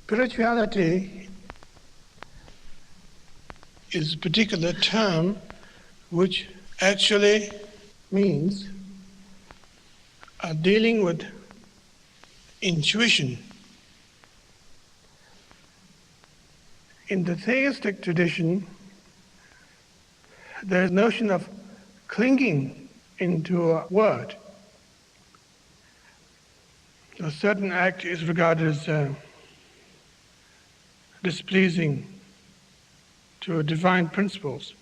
Spirituality is a particular term which actually means dealing with intuition. In the theistic tradition, there is a notion of clinging into a word. A certain act is regarded as displeasing to divine principles.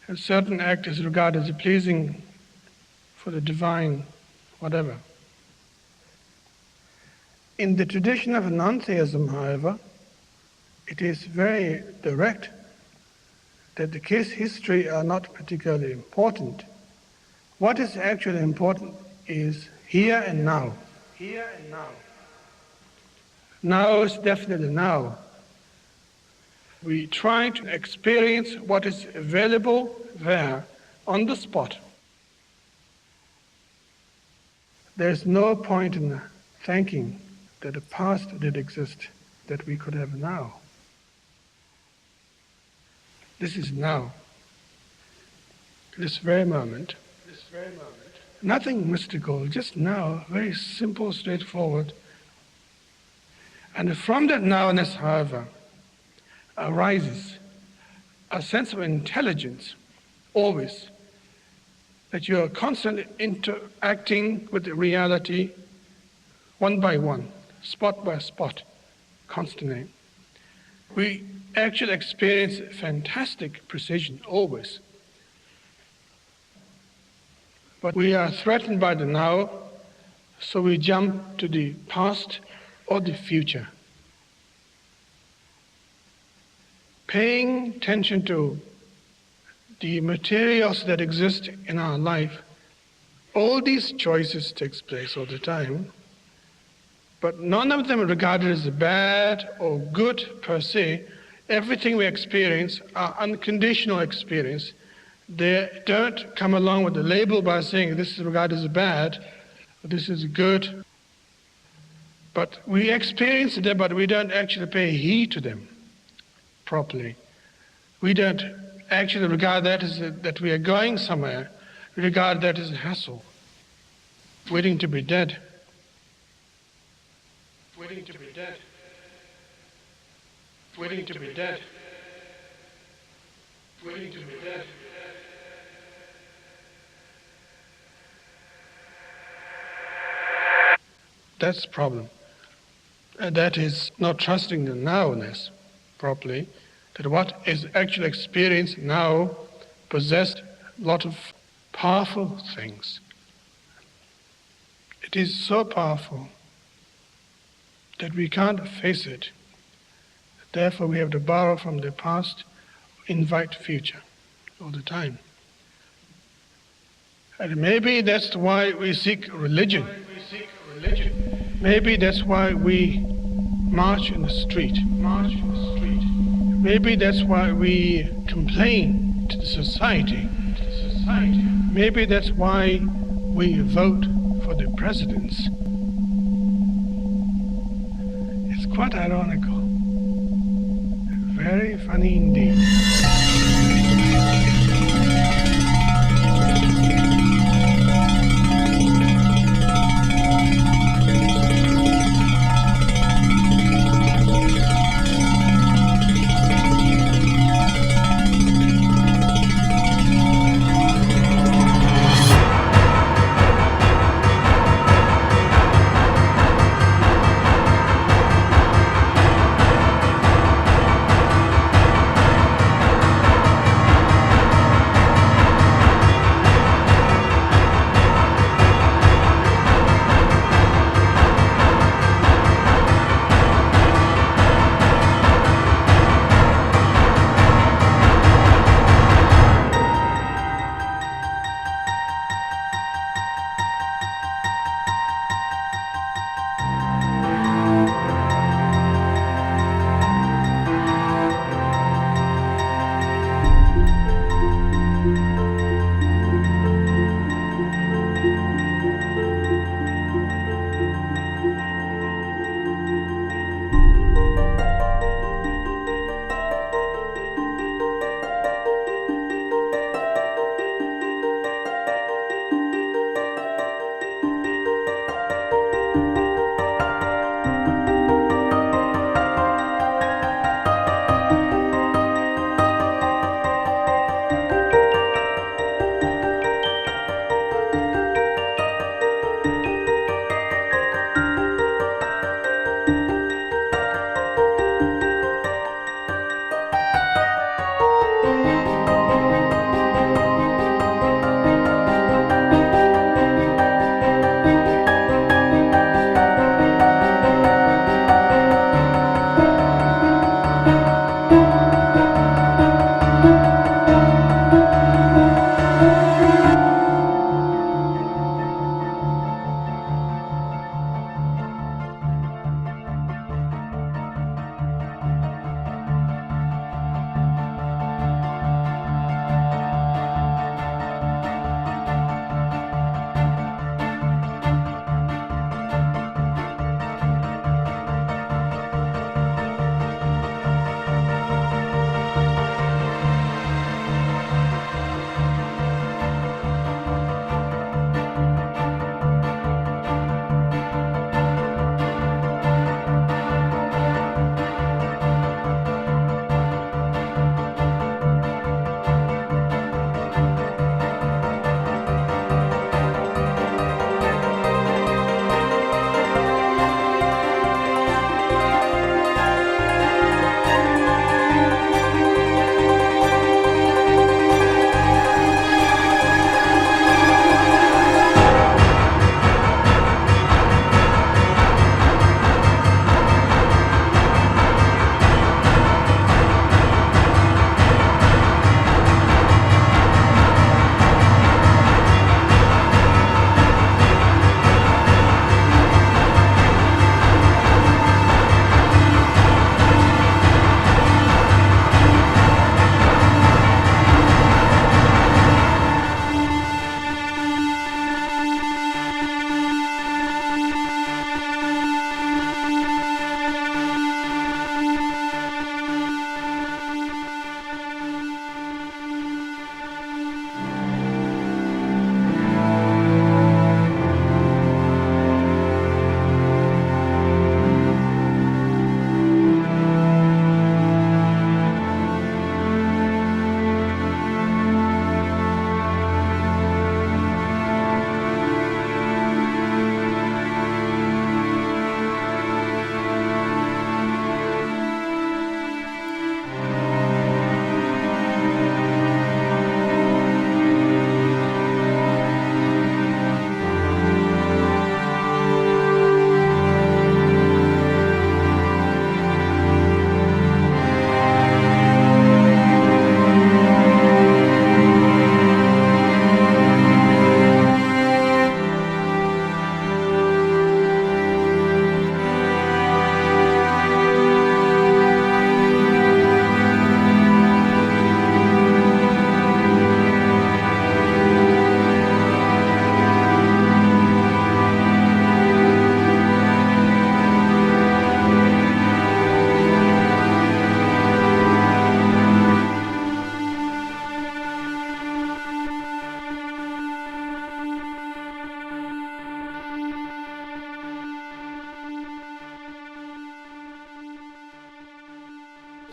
A certain act is regarded as pleasing for the divine whatever. In the tradition of non-theism, however, it is very direct that the case history are not particularly important. What is actually important is here and now. Here and now. Now is definitely now. We try to experience what is available there on the spot. There's no point in thinking that the past did exist that we could have now. This is now. This very moment. Nothing mystical, just now, very simple, straightforward. And from that nowness, however, arises a sense of intelligence, always, that you are constantly interacting with the reality one by one, spot by spot, constantly. We actually experience fantastic precision, always. But we are threatened by the now, so we jump to the past or the future. Paying attention to the materials that exist in our life, all these choices takes place all the time, but none of them are regarded as bad or good per se. Everything we experience are unconditional experience. They don't come along with a label by saying this is regarded as bad, or this is good. But we experience them, but we don't actually pay heed to them properly. We don't actually regard that as that we are going somewhere. We regard that as a hassle, waiting to be dead. Waiting to be dead. Waiting to be dead. Waiting to be dead. That's the problem. And that is not trusting the nowness properly, that what is actually experienced now possessed a lot of powerful things. It is so powerful that we can't face it. Therefore, we have to borrow from the past, invite future all the time. And maybe that's why we seek religion. Maybe that's why we march in the street. Maybe that's why we complain to the society. Maybe that's why we vote for the presidents. It's quite ironical. Very funny indeed.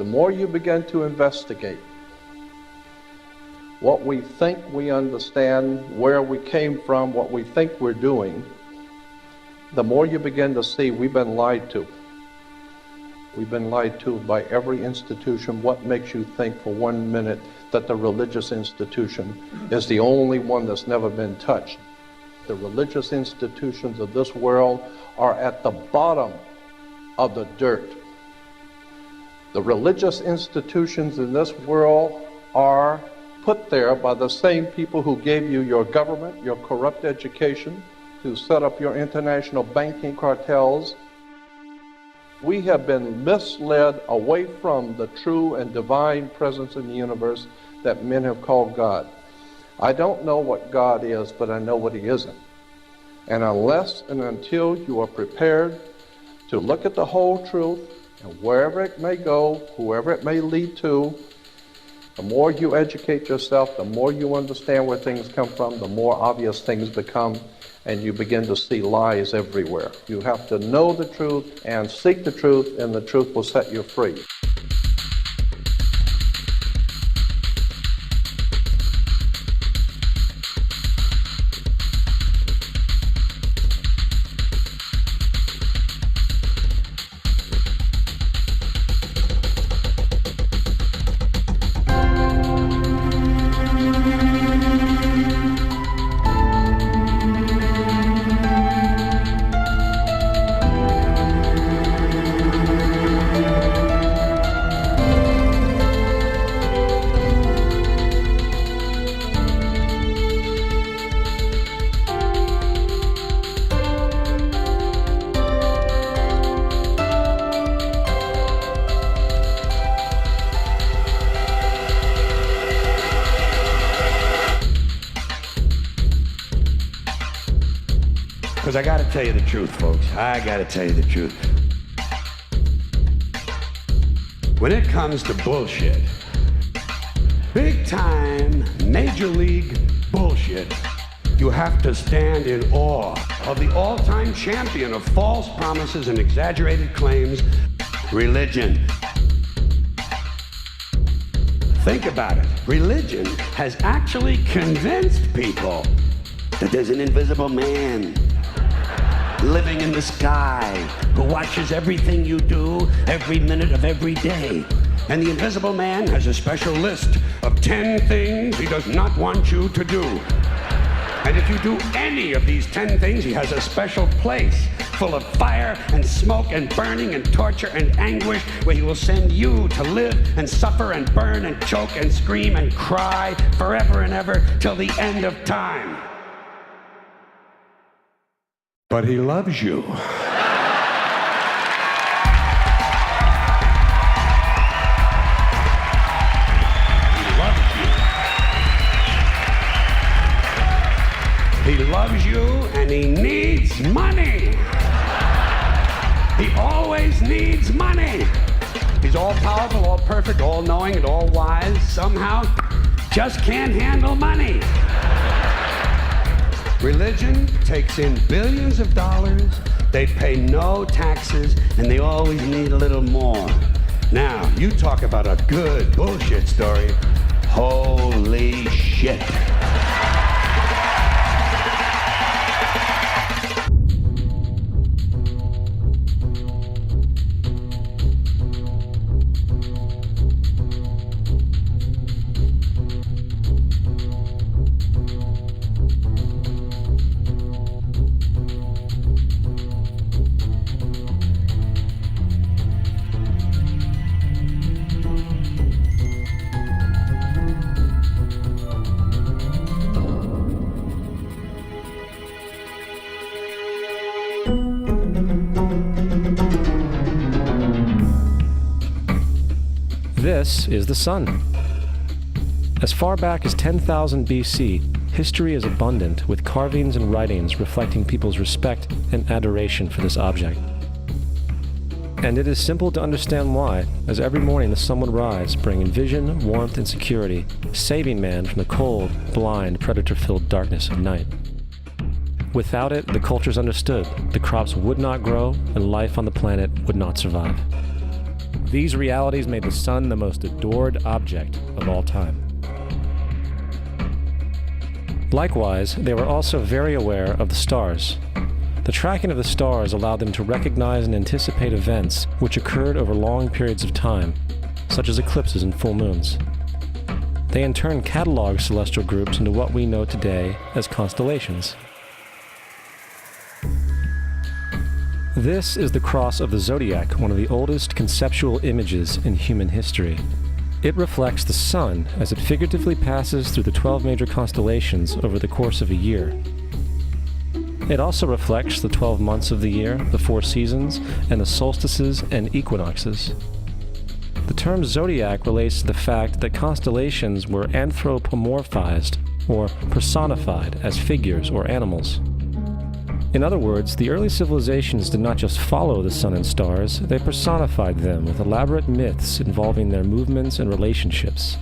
more you begin to investigate what we think we understand, where we came from, what we think we're doing, the more you begin to see we've been lied to. We've been lied to by every institution. What makes you think for 1 minute that the religious institution is the only one that's never been touched? The religious institutions of this world are at the bottom of the dirt. The religious institutions in this world are put there by the same people who gave you your government, your corrupt education, who set up your international banking cartels. We have been misled away from the true and divine presence in the universe that men have called God. I don't know what God is, but I know what he isn't. And unless and until you are prepared to look at the whole truth, and wherever it may go, whoever it may lead to, the more you educate yourself, the more you understand where things come from, the more obvious things become, and you begin to see lies everywhere. You have to know the truth and seek the truth, and the truth will set you free. Because I got to tell you the truth, folks. I got to tell you the truth. When it comes to bullshit, big time, major league bullshit, you have to stand in awe of the all-time champion of false promises and exaggerated claims, religion. Think about it. Religion has actually convinced people that there's an invisible man living in the sky who watches everything you do every minute of every day. And the invisible man has a special list of 10 things he does not want you to do. And if you do any of these 10 things, he has a special place full of fire and smoke and burning and torture and anguish where he will send you to live and suffer and burn and choke and scream and cry forever and ever till the end of time. But he loves you. He loves you. He loves you and he needs money. He always needs money. He's all powerful, all perfect, all knowing, and all wise. Somehow, just can't handle money. Religion takes in billions of dollars, they pay no taxes, and they always need a little more. Now, you talk about a good bullshit story. Holy shit. This is the sun. As far back as 10,000 BC, history is abundant with carvings and writings reflecting people's respect and adoration for this object. And it is simple to understand why, as every morning the sun would rise, bringing vision, warmth, and security, saving man from the cold, blind, predator-filled darkness of night. Without it, the cultures understood the crops would not grow and life on the planet would not survive. These realities made the sun the most adored object of all time. Likewise, they were also very aware of the stars. The tracking of the stars allowed them to recognize and anticipate events which occurred over long periods of time, such as eclipses and full moons. They in turn cataloged celestial groups into what we know today as constellations. This is the cross of the zodiac, one of the oldest conceptual images in human history. It reflects the sun as it figuratively passes through the 12 major constellations over the course of a year. It also reflects the 12 months of the year, the 4 seasons, and the solstices and equinoxes. The term zodiac relates to the fact that constellations were anthropomorphized, or personified, as figures or animals. In other words, the early civilizations did not just follow the sun and stars, they personified them with elaborate myths involving their movements and relationships.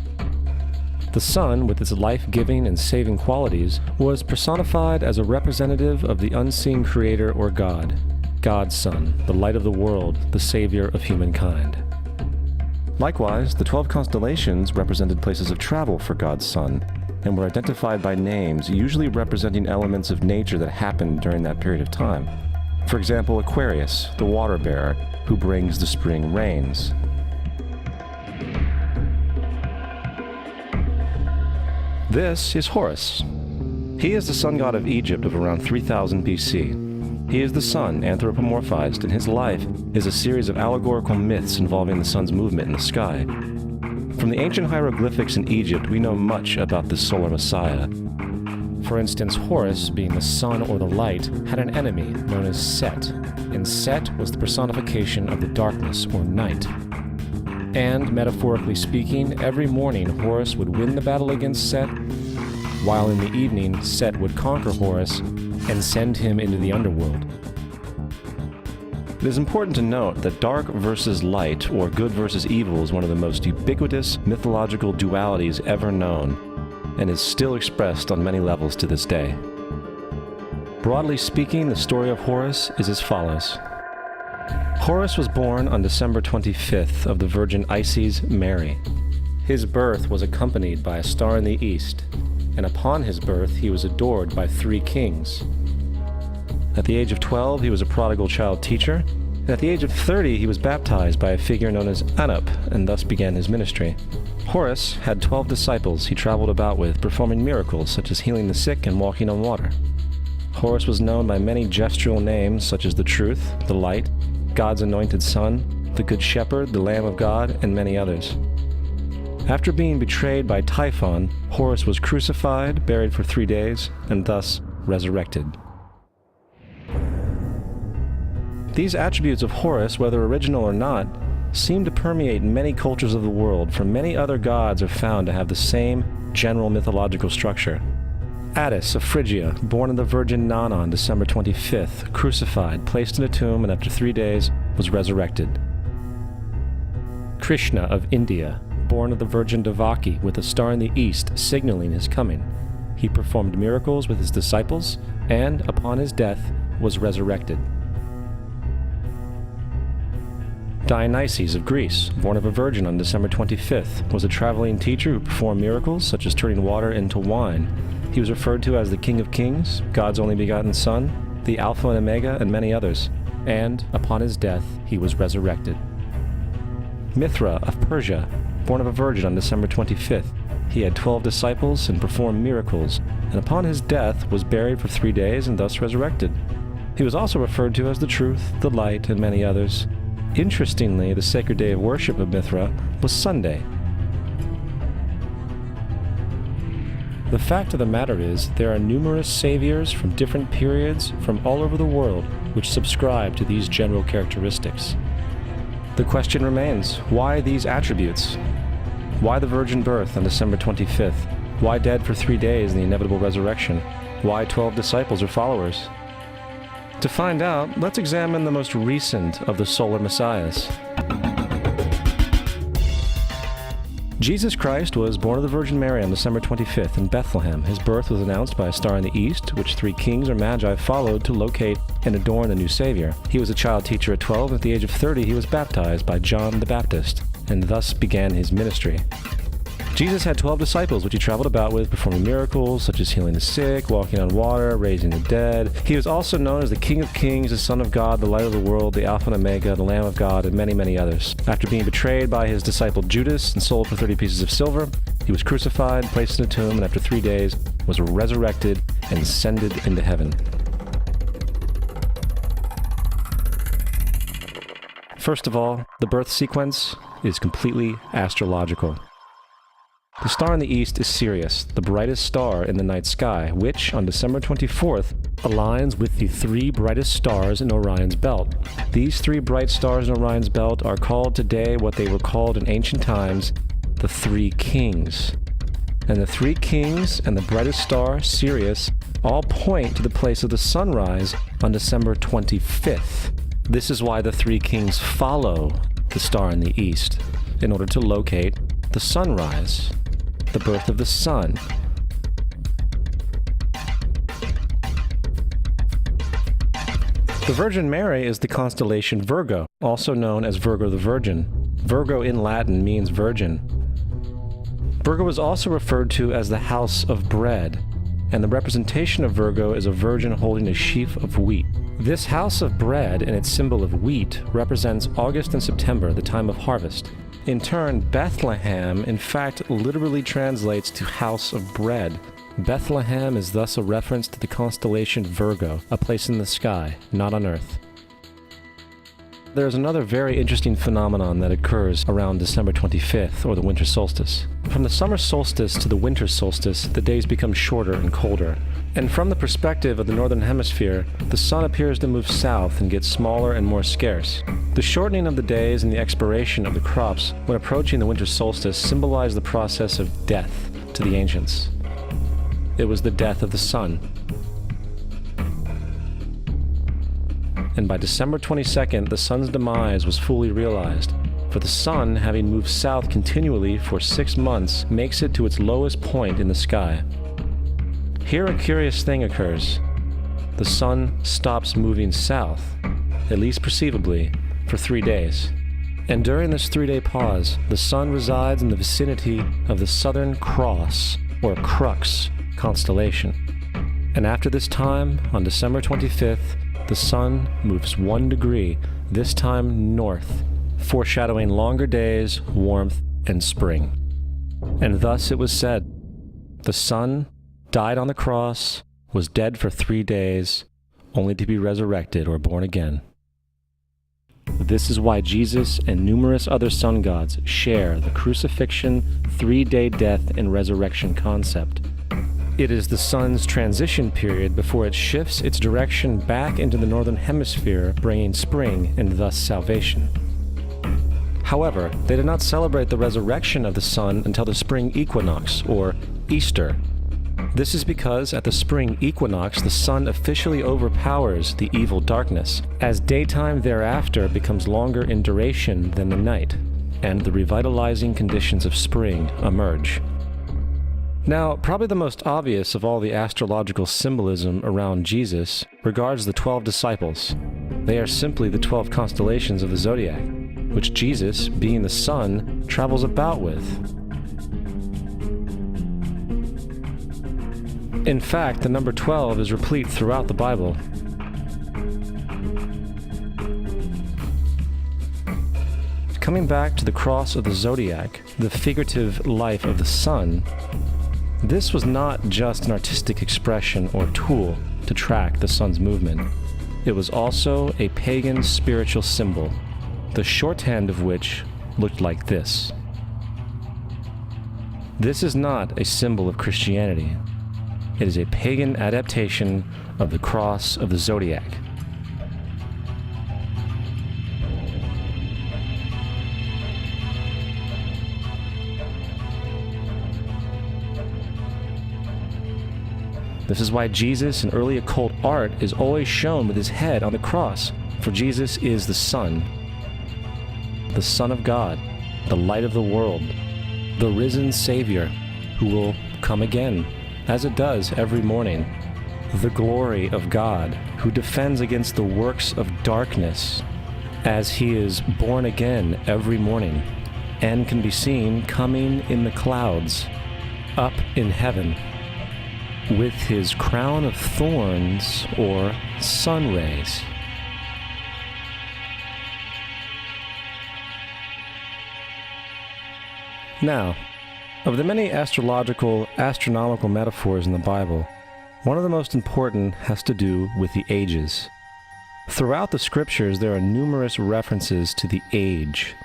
The sun, with its life-giving and saving qualities, was personified as a representative of the unseen creator or God, God's Son, the light of the world, the savior of humankind. Likewise, the 12 constellations represented places of travel for God's Son, and were identified by names, usually representing elements of nature that happened during that period of time. For example, Aquarius, the water bearer, who brings the spring rains. This is Horus. He is the sun god of Egypt of around 3000 BC. He is the sun anthropomorphized, and his life is a series of allegorical myths involving the sun's movement in the sky. From the ancient hieroglyphics in Egypt, we know much about this solar messiah. For instance, Horus, being the sun or the light, had an enemy known as Set, and Set was the personification of the darkness or night. And, metaphorically speaking, every morning Horus would win the battle against Set, while in the evening Set would conquer Horus and send him into the underworld. It is important to note that dark versus light, or good versus evil, is one of the most ubiquitous mythological dualities ever known, and is still expressed on many levels to this day. Broadly speaking, the story of Horus is as follows. Horus was born on December 25th of the Virgin Isis Mary. His birth was accompanied by a star in the east, and upon his birth he was adored by 3 kings. At the age of 12, he was a prodigal child teacher, and at the age of 30, he was baptized by a figure known as Anup, and thus began his ministry. Horus had 12 disciples he traveled about with, performing miracles such as healing the sick and walking on water. Horus was known by many gestural names such as the Truth, the Light, God's Anointed Son, the Good Shepherd, the Lamb of God, and many others. After being betrayed by Typhon, Horus was crucified, buried for 3 days, and thus resurrected. These attributes of Horus, whether original or not, seem to permeate many cultures of the world, for many other gods are found to have the same general mythological structure. Attis of Phrygia, born of the Virgin Nana on December 25th, crucified, placed in a tomb, and after 3 days was resurrected. Krishna of India, born of the Virgin Devaki, with a star in the east signaling his coming. He performed miracles with his disciples, and, upon his death, was resurrected. Dionysus of Greece, born of a virgin on December 25th, was a traveling teacher who performed miracles such as turning water into wine. He was referred to as the King of Kings, God's only begotten Son, the Alpha and Omega, and many others. And, upon his death, he was resurrected. Mithra of Persia, born of a virgin on December 25th, he had 12 disciples and performed miracles, and upon his death was buried for 3 days and thus resurrected. He was also referred to as the Truth, the Light, and many others. Interestingly, the sacred day of worship of Mithra was Sunday. The fact of the matter is, there are numerous saviors from different periods from all over the world which subscribe to these general characteristics. The question remains, why these attributes? Why the virgin birth on December 25th? Why dead for 3 days in the inevitable resurrection? Why 12 disciples or followers? To find out, let's examine the most recent of the solar messiahs. Jesus Christ was born of the Virgin Mary on December 25th in Bethlehem. His birth was announced by a star in the east, which 3 kings or magi followed to locate and adorn the new Savior. He was a child teacher at 12, and at the age of 30 he was baptized by John the Baptist, and thus began his ministry. Jesus had 12 disciples, which he traveled about with, performing miracles such as healing the sick, walking on water, raising the dead. He was also known as the King of Kings, the Son of God, the Light of the World, the Alpha and Omega, the Lamb of God, and many, many others. After being betrayed by his disciple Judas and sold for 30 pieces of silver, he was crucified, placed in a tomb, and after 3 days was resurrected and ascended into heaven. First of all, the birth sequence is completely astrological. The star in the east is Sirius, the brightest star in the night sky, which, on December 24th, aligns with the 3 brightest stars in Orion's belt. These 3 bright stars in Orion's belt are called today what they were called in ancient times, the 3 kings. And the 3 kings and the brightest star, Sirius, all point to the place of the sunrise on December 25th. This is why the 3 kings follow the star in the east, in order to locate the sunrise, the birth of the sun. The Virgin Mary is the constellation Virgo, also known as Virgo the Virgin. Virgo in Latin means virgin. Virgo is also referred to as the house of bread, and the representation of Virgo is a virgin holding a sheaf of wheat. This house of bread and its symbol of wheat represents August and September, the time of harvest. In turn, Bethlehem, in fact, literally translates to house of bread. Bethlehem is thus a reference to the constellation Virgo, a place in the sky, not on Earth. There's another very interesting phenomenon that occurs around December 25th, or the winter solstice. From the summer solstice to the winter solstice, the days become shorter and colder. And from the perspective of the northern hemisphere, the sun appears to move south and get smaller and more scarce. The shortening of the days and the expiration of the crops when approaching the winter solstice symbolize the process of death to the ancients. It was the death of the sun. And by December 22nd, the sun's demise was fully realized, for the sun, having moved south continually for 6 months, makes it to its lowest point in the sky. Here a curious thing occurs. The sun stops moving south, at least perceivably, for 3 days. And during this 3-day pause, the sun resides in the vicinity of the Southern Cross, or Crux, constellation. And after this time, on December 25th, the sun moves 1 degree, this time north, foreshadowing longer days, warmth, and spring. And thus it was said, the sun died on the cross, was dead for 3 days, only to be resurrected or born again. This is why Jesus and numerous other sun gods share the crucifixion, 3-day death, and resurrection concept. It is the sun's transition period before it shifts its direction back into the northern hemisphere, bringing spring and thus salvation. However, they did not celebrate the resurrection of the sun until the spring equinox, or Easter. This is because at the spring equinox, the sun officially overpowers the evil darkness, as daytime thereafter becomes longer in duration than the night, and the revitalizing conditions of spring emerge. Now, probably the most obvious of all the astrological symbolism around Jesus regards the 12 disciples. They are simply the 12 constellations of the zodiac, which Jesus, being the sun, travels about with. In fact, the number 12 is replete throughout the Bible. Coming back to the cross of the zodiac, the figurative life of the sun, this was not just an artistic expression or tool to track the sun's movement. It was also a pagan spiritual symbol, the shorthand of which looked like this. This is not a symbol of Christianity. It is a pagan adaptation of the cross of the zodiac. This is why Jesus in early occult art is always shown with his head on the cross, for Jesus is the Son of God, the light of the world. the risen Savior, who will come again, as it does every morning. The glory of God, who defends against the works of darkness, as he is born again every morning, and can be seen coming in the clouds, up in heaven, with his crown of thorns or sun rays. Now, of the many astronomical metaphors in the Bible, one of the most important has to do with the ages. Throughout the scriptures, there are numerous references to the age.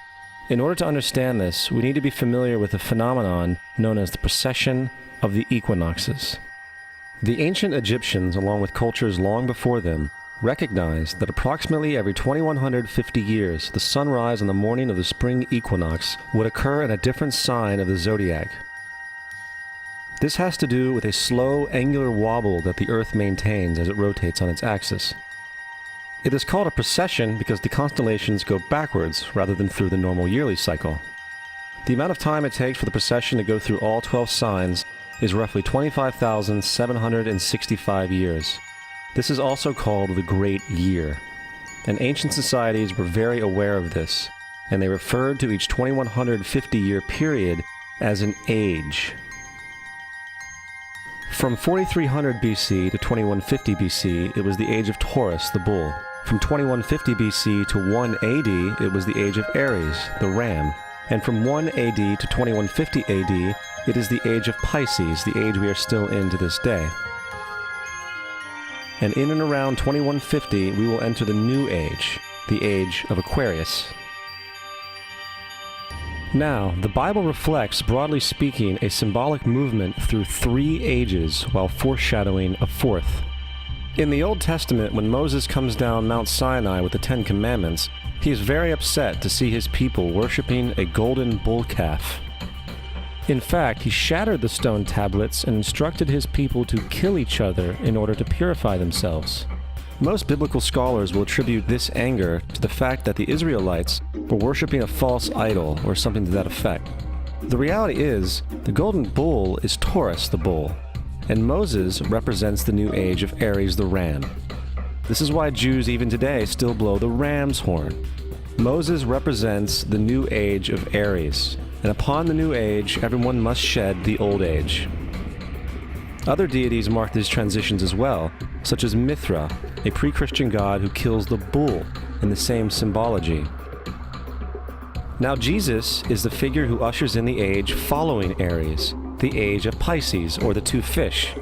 In order to understand this, we need to be familiar with a phenomenon known as the precession of the equinoxes. The ancient Egyptians, along with cultures long before them, recognized that approximately every 2150 years, the sunrise on the morning of the spring equinox would occur in a different sign of the zodiac. This has to do with a slow, angular wobble that the Earth maintains as it rotates on its axis. It is called a precession because the constellations go backwards rather than through the normal yearly cycle. The amount of time it takes for the precession to go through all 12 signs is roughly 25,765 years. This is also called the Great Year, and ancient societies were very aware of this, and they referred to each 2150-year period as an age. From 4300 BC to 2150 BC, it was the age of Taurus, the bull. From 2150 BC to 1 AD, it was the age of Aries, the ram. And from 1 AD to 2150 AD, it is the age of Pisces, the age we are still in to this day. And in and around 2150, we will enter the new age, the age of Aquarius. Now, the Bible reflects, broadly speaking, a symbolic movement through 3 ages while foreshadowing a 4th. In the Old Testament, when Moses comes down Mount Sinai with the 10 Commandments, he is very upset to see his people worshiping a golden bull calf. In fact, he shattered the stone tablets and instructed his people to kill each other in order to purify themselves. Most biblical scholars will attribute this anger to the fact that the Israelites were worshiping a false idol or something to that effect. The reality is, the golden bull is Taurus the bull, and Moses represents the new age of Aries the ram. This is why Jews even today still blow the ram's horn. Moses represents the new age of Aries, and upon the new age, everyone must shed the old age. Other deities mark these transitions as well, such as Mithra, a pre-Christian god who kills the bull in the same symbology. Now Jesus is the figure who ushers in the age following Aries, the age of Pisces, or the 2 fish.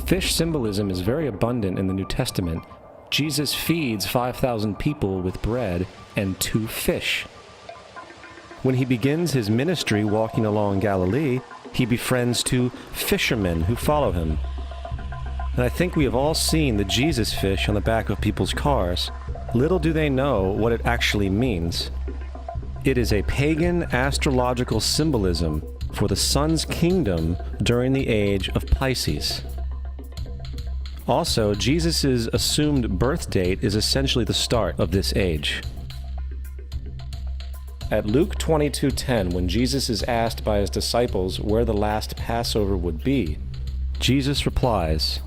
Fish symbolism is very abundant in the New Testament. Jesus feeds 5,000 people with bread and 2 fish. When he begins his ministry walking along Galilee, he befriends 2 fishermen who follow him. And I think we have all seen the Jesus fish on the back of people's cars. Little do they know what it actually means. It is a pagan astrological symbolism for the sun's kingdom during the age of Pisces. Also, Jesus' assumed birth date is essentially the start of this age. At Luke 22:10, when Jesus is asked by his disciples where the last Passover would be, Jesus replies,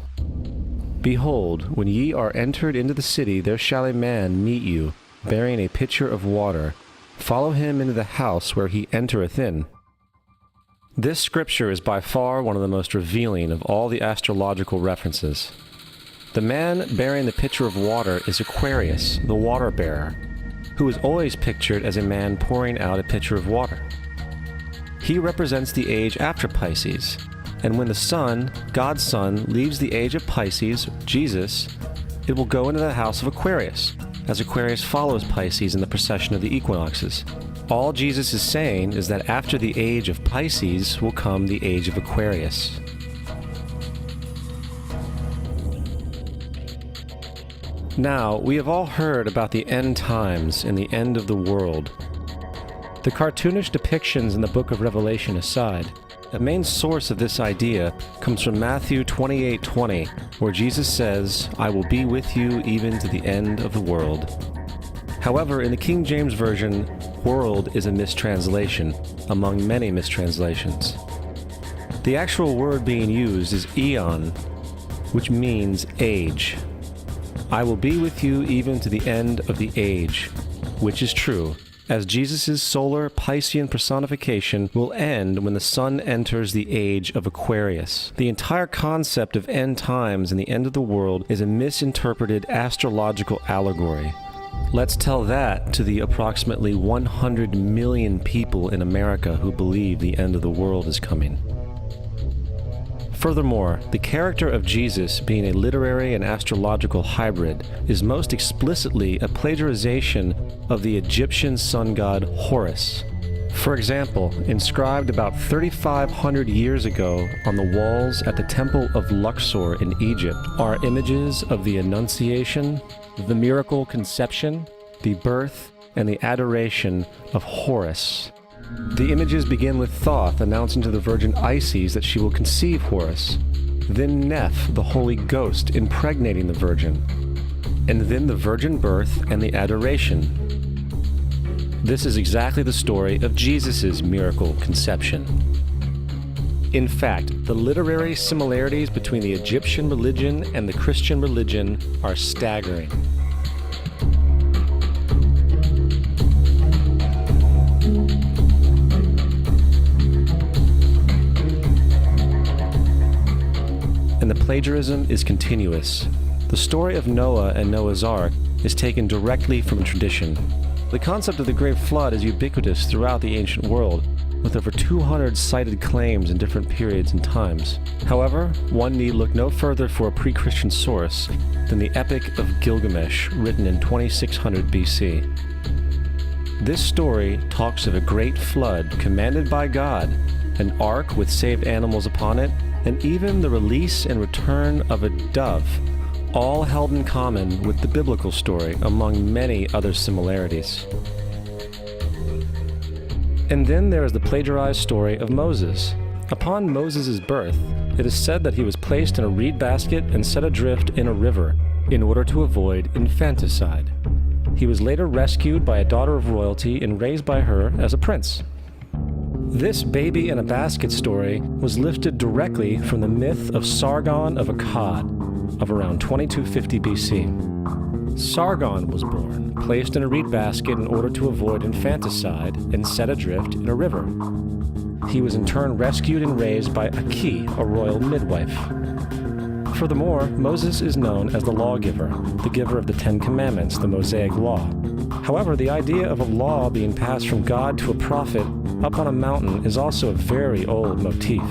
"Behold, when ye are entered into the city, there shall a man meet you, bearing a pitcher of water. Follow him into the house where he entereth in." This scripture is by far one of the most revealing of all the astrological references. The man bearing the pitcher of water is Aquarius, the water bearer, who is always pictured as a man pouring out a pitcher of water. He represents the age after Pisces, and when the sun, God's Son, leaves the age of Pisces, Jesus, it will go into the house of Aquarius, as Aquarius follows Pisces in the precession of the equinoxes. All Jesus is saying is that after the age of Pisces will come the age of Aquarius. Now, we have all heard about the end times and the end of the world. The cartoonish depictions in the book of Revelation aside, the main source of this idea comes from Matthew 28:20, where Jesus says, "I will be with you even to the end of the world." However, in the King James Version, world is a mistranslation among many mistranslations. The actual word being used is eon, which means age. I will be with you even to the end of the age, which is true, as Jesus' solar Piscean personification will end when the sun enters the age of Aquarius. The entire concept of end times and the end of the world is a misinterpreted astrological allegory. Let's tell that to the approximately 100 million people in America who believe the end of the world is coming. Furthermore, the character of Jesus being a literary and astrological hybrid is most explicitly a plagiarization of the Egyptian sun god Horus. For example, inscribed about 3,500 years ago on the walls at the Temple of Luxor in Egypt are images of the Annunciation, the miracle conception, the birth, and the adoration of Horus. The images begin with Thoth announcing to the Virgin Isis that she will conceive Horus, then Neph, the Holy Ghost, impregnating the Virgin, and then the virgin birth and the adoration. This is exactly the story of Jesus' miracle conception. In fact, the literary similarities between the Egyptian religion and the Christian religion are staggering. And the plagiarism is continuous. The story of Noah and Noah's Ark is taken directly from tradition. The concept of the Great Flood is ubiquitous throughout the ancient world, with over 200 cited claims in different periods and times. However, one need look no further for a pre-Christian source than the Epic of Gilgamesh, written in 2600 BC. This story talks of a great flood commanded by God, an ark with saved animals upon it, and even the release and return of a dove, all held in common with the biblical story among many other similarities. And then there is the plagiarized story of Moses. Upon Moses' birth, it is said that he was placed in a reed basket and set adrift in a river in order to avoid infanticide. He was later rescued by a daughter of royalty and raised by her as a prince. This baby in a basket story was lifted directly from the myth of Sargon of Akkad of around 2250 BC. Sargon was born, placed in a reed basket in order to avoid infanticide, and set adrift in a river. He was in turn rescued and raised by Aki, a royal midwife. Furthermore, Moses is known as the lawgiver, the giver of the Ten Commandments, the Mosaic Law. However, the idea of a law being passed from God to a prophet up on a mountain is also a very old motif.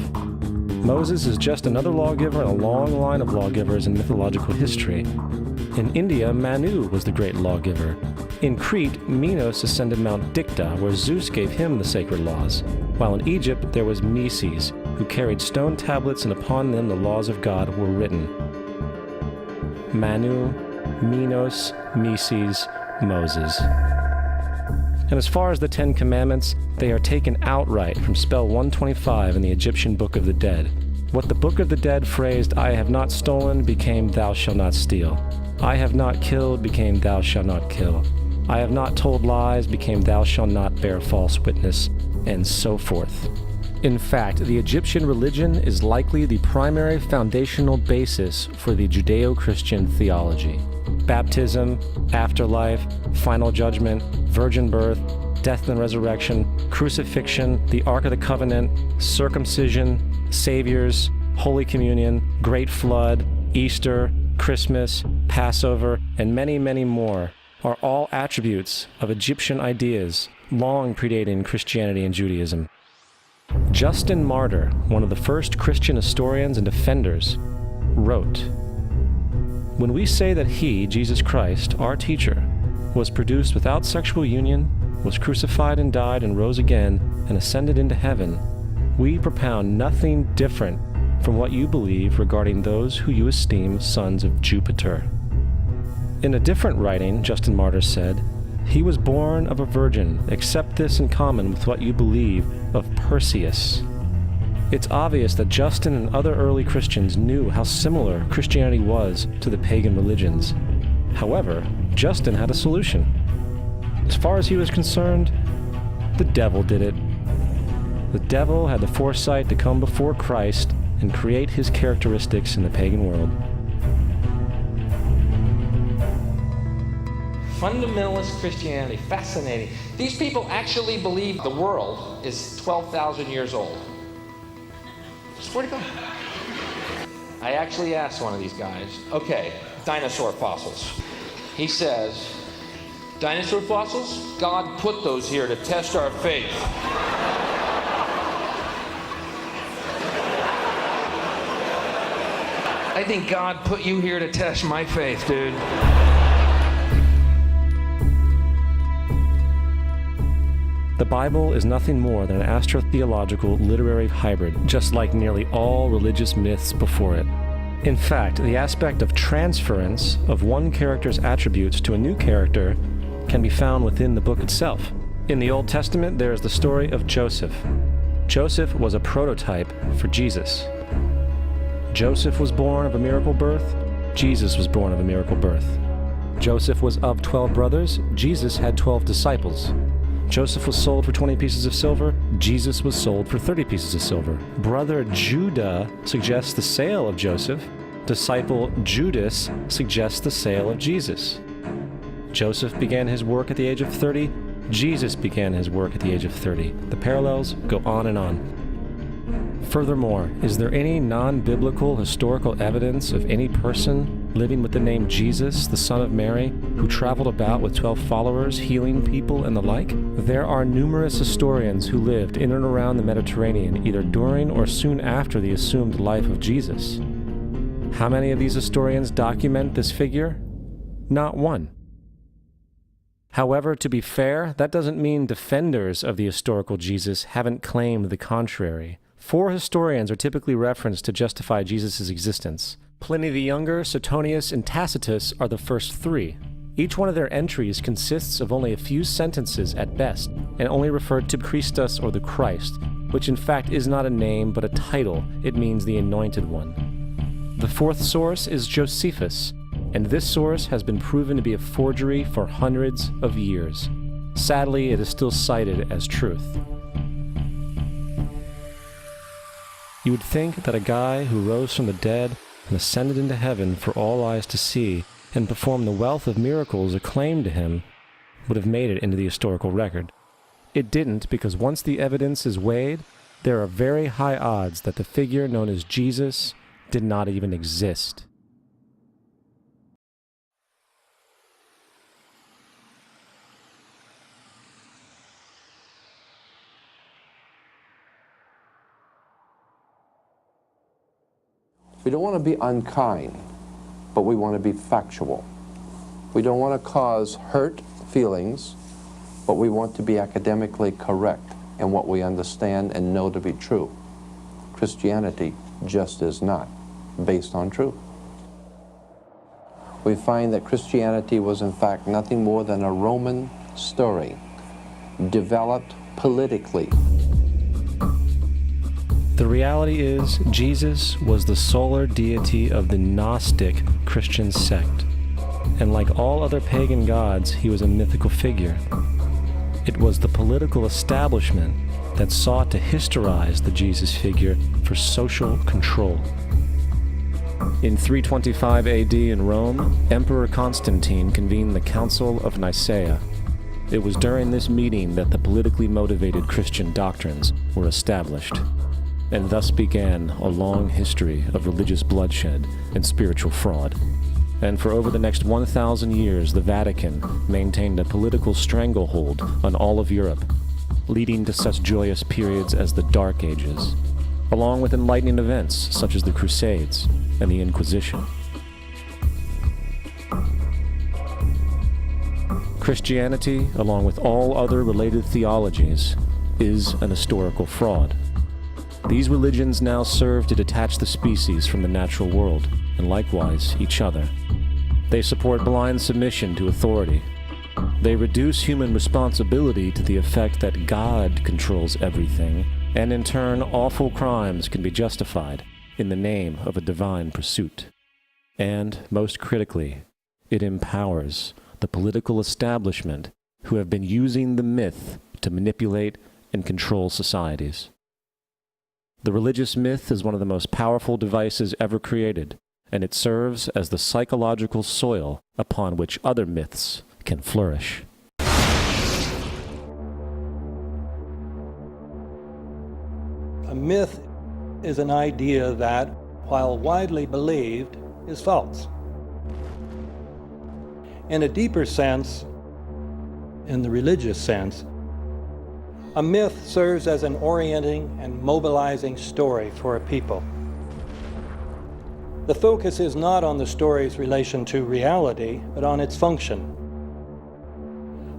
Moses is just another lawgiver in a long line of lawgivers in mythological history. In India, Manu was the great lawgiver. In Crete, Minos ascended Mount Dicta, where Zeus gave him the sacred laws, while in Egypt there was Meses, who carried stone tablets and upon them the laws of God were written. Manu, Minos, Meses, Moses. And as far as the Ten Commandments, they are taken outright from spell 125 in the Egyptian Book of the Dead. What the Book of the Dead phrased, "I have not stolen," became "Thou shalt not steal." "I have not killed," became "Thou shalt not kill." "I have not told lies," became "Thou shalt not bear false witness," and so forth. In fact, the Egyptian religion is likely the primary foundational basis for the Judeo-Christian theology. Baptism, afterlife, final judgment, virgin birth, death and resurrection, crucifixion, the Ark of the Covenant, circumcision, saviors, Holy Communion, Great Flood, Easter, Christmas, Passover, and many, many more are all attributes of Egyptian ideas long predating Christianity and Judaism. Justin Martyr, one of the first Christian historians and defenders, wrote, "When we say that he, Jesus Christ, our teacher, was produced without sexual union, was crucified and died and rose again and ascended into heaven, we propound nothing different from what you believe regarding those who you esteem sons of Jupiter." In a different writing, Justin Martyr said, "He was born of a virgin, accept this in common with what you believe of Perseus." It's obvious that Justin and other early Christians knew how similar Christianity was to the pagan religions. However, Justin had a solution. As far as he was concerned, the devil did it. The devil had the foresight to come before Christ and create his characteristics in the pagan world. Fundamentalist Christianity, fascinating. These people actually believe the world is 12,000 years old. Swear to God. I actually asked one of these guys, okay, dinosaur fossils. He says, dinosaur fossils? God put those here to test our faith. I think God put you here to test my faith, dude. The Bible is nothing more than an astrotheological literary hybrid, just like nearly all religious myths before it. In fact, the aspect of transference of one character's attributes to a new character can be found within the book itself. In the Old Testament, there is the story of Joseph. Joseph was a prototype for Jesus. Joseph was born of a miracle birth. Jesus was born of a miracle birth. Joseph was of 12 brothers. Jesus had 12 disciples. Joseph was sold for 20 pieces of silver. Jesus was sold for 30 pieces of silver. Brother Judah suggests the sale of Joseph. Disciple Judas suggests the sale of Jesus. Joseph began his work at the age of 30. Jesus began his work at the age of 30. The parallels go on and on. Furthermore, is there any non-biblical historical evidence of any person living with the name Jesus, the son of Mary, who traveled about with 12 followers, healing people and the like? There are numerous historians who lived in and around the Mediterranean, either during or soon after the assumed life of Jesus. How many of these historians document this figure? Not one. However, to be fair, that doesn't mean defenders of the historical Jesus haven't claimed the contrary. 4 historians are typically referenced to justify Jesus' existence. Pliny the Younger, Suetonius, and Tacitus are the first 3. Each one of their entries consists of only a few sentences at best, and only referred to Christus or the Christ, which in fact is not a name but a title. It means the Anointed One. The 4th source is Josephus, and this source has been proven to be a forgery for hundreds of years. Sadly, it is still cited as truth. You would think that a guy who rose from the dead and ascended into heaven for all eyes to see and performed the wealth of miracles acclaimed to him would have made it into the historical record. It didn't, because once the evidence is weighed, there are very high odds that the figure known as Jesus did not even exist. We don't want to be unkind, but we want to be factual. We don't want to cause hurt feelings, but we want to be academically correct in what we understand and know to be true. Christianity just is not based on truth. We find that Christianity was in fact nothing more than a Roman story, developed politically. The reality is, Jesus was the solar deity of the Gnostic Christian sect, and like all other pagan gods, he was a mythical figure. It was the political establishment that sought to historize the Jesus figure for social control. In 325 AD in Rome, Emperor Constantine convened the Council of Nicaea. It was during this meeting that the politically motivated Christian doctrines were established. And thus began a long history of religious bloodshed and spiritual fraud. And for over the next 1,000 years, the Vatican maintained a political stranglehold on all of Europe, leading to such joyous periods as the Dark Ages, along with enlightening events such as the Crusades and the Inquisition. Christianity, along with all other related theologies, is an historical fraud. These religions now serve to detach the species from the natural world, and likewise each other. They support blind submission to authority. They reduce human responsibility to the effect that God controls everything, and in turn awful crimes can be justified in the name of a divine pursuit. And, most critically, it empowers the political establishment who have been using the myth to manipulate and control societies. The religious myth is one of the most powerful devices ever created, and it serves as the psychological soil upon which other myths can flourish. A myth is an idea that, while widely believed, is false. In a deeper sense, in the religious sense, a myth serves as an orienting and mobilizing story for a people. The focus is not on the story's relation to reality, but on its function.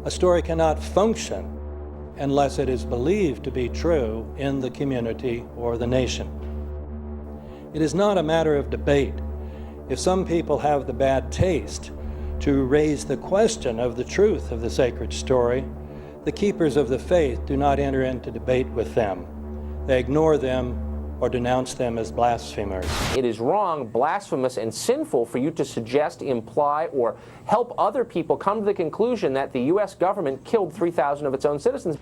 A story cannot function unless it is believed to be true in the community or the nation. It is not a matter of debate. If some people have the bad taste to raise the question of the truth of the sacred story, the keepers of the faith do not enter into debate with them. They ignore them or denounce them as blasphemers. It is wrong, blasphemous, and sinful for you to suggest, imply, or help other people come to the conclusion that the U.S. government killed 3,000 of its own citizens.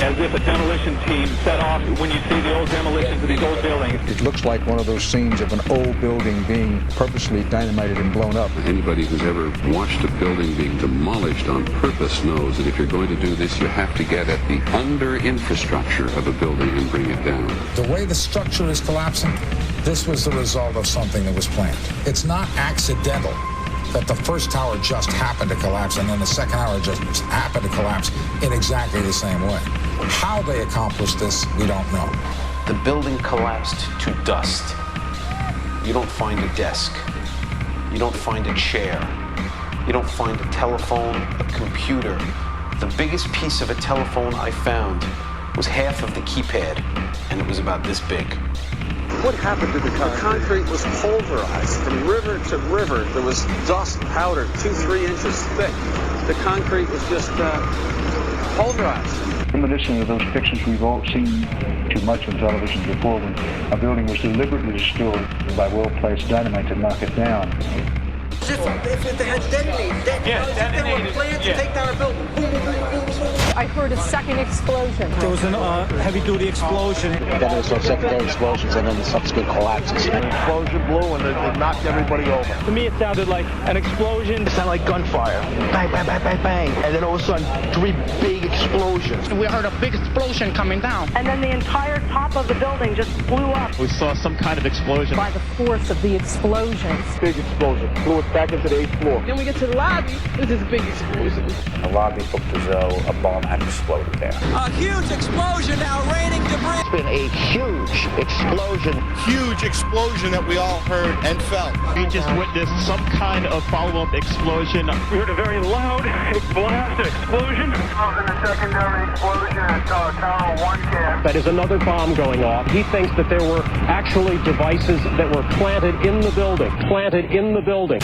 As if a demolition team set off when you see the old demolitions of these old buildings. It looks like one of those scenes of an old building being purposely dynamited and blown up. Anybody who's ever watched a building being demolished on purpose knows that if you're going to do this, you have to get at the under-infrastructure of a building and bring it down. The way the structure is collapsing, this was the result of something that was planned. It's not accidental that the first tower just happened to collapse and then the second tower just happened to collapse in exactly the same way. How they accomplished this, we don't know. The building collapsed to dust. You don't find a desk. You don't find a chair. You don't find a telephone, a computer. The biggest piece of a telephone I found was half of the keypad, and it was about this big. What happened to the concrete? The concrete was pulverized from river to river. There was dust, powder, 2-3 inches thick. The concrete was just pulverized. Reminiscent of those pictures we've all seen too much on television before, when a building was deliberately destroyed by well-placed dynamite to knock it down. If they had detonated, they were planned to take down a building. I heard a second explosion. There was a heavy-duty explosion. Then there was some secondary explosions and then the subsequent collapses. An explosion blew and it knocked everybody over. To me, it sounded like an explosion. It sounded like gunfire. Bang, bang, bang, bang, bang. And then all of a sudden, 3 big explosions. We heard a big explosion coming down. And then the entire top of the building just blew up. We saw some kind of explosion. By the force of the explosions. Big explosion. Blew it back into the 8th floor. Then we get to the lobby. This is a big explosion. The lobby looked as though a bomb had exploded there. A huge explosion now, raining debris. It's been a huge explosion. Huge explosion that we all heard and felt. We just witnessed some kind of follow-up explosion. We heard a very loud blast explosion. A secondary explosion at Tower 1 camp. That is another bomb going off. He thinks that there were actually devices that were planted in the building. Planted in the building.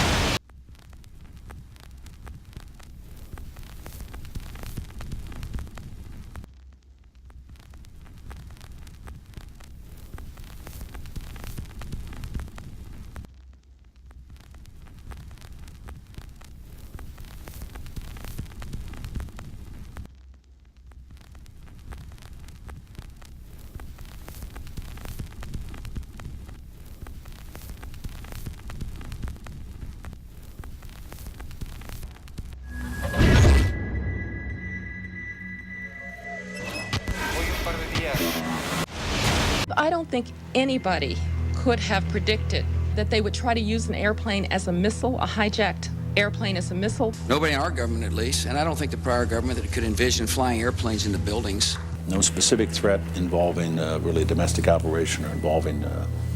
I don't think anybody could have predicted that they would try to use an airplane as a missile, a hijacked airplane as a missile. Nobody in our government, at least, and I don't think the prior government that could envision flying airplanes into buildings. No specific threat involving really a domestic operation or involving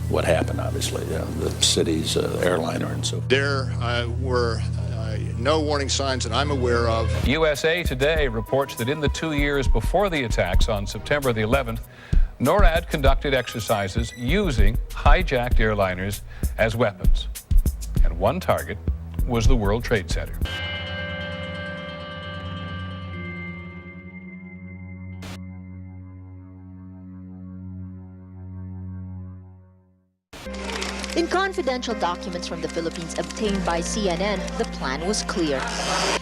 what happened, obviously, the city's airliner and so forth. There were no warning signs that I'm aware of. USA Today reports that in the 2 years before the attacks on September the 11th, NORAD conducted exercises using hijacked airliners as weapons. And one target was the World Trade Center. In confidential documents from the Philippines obtained by CNN, the plan was clear.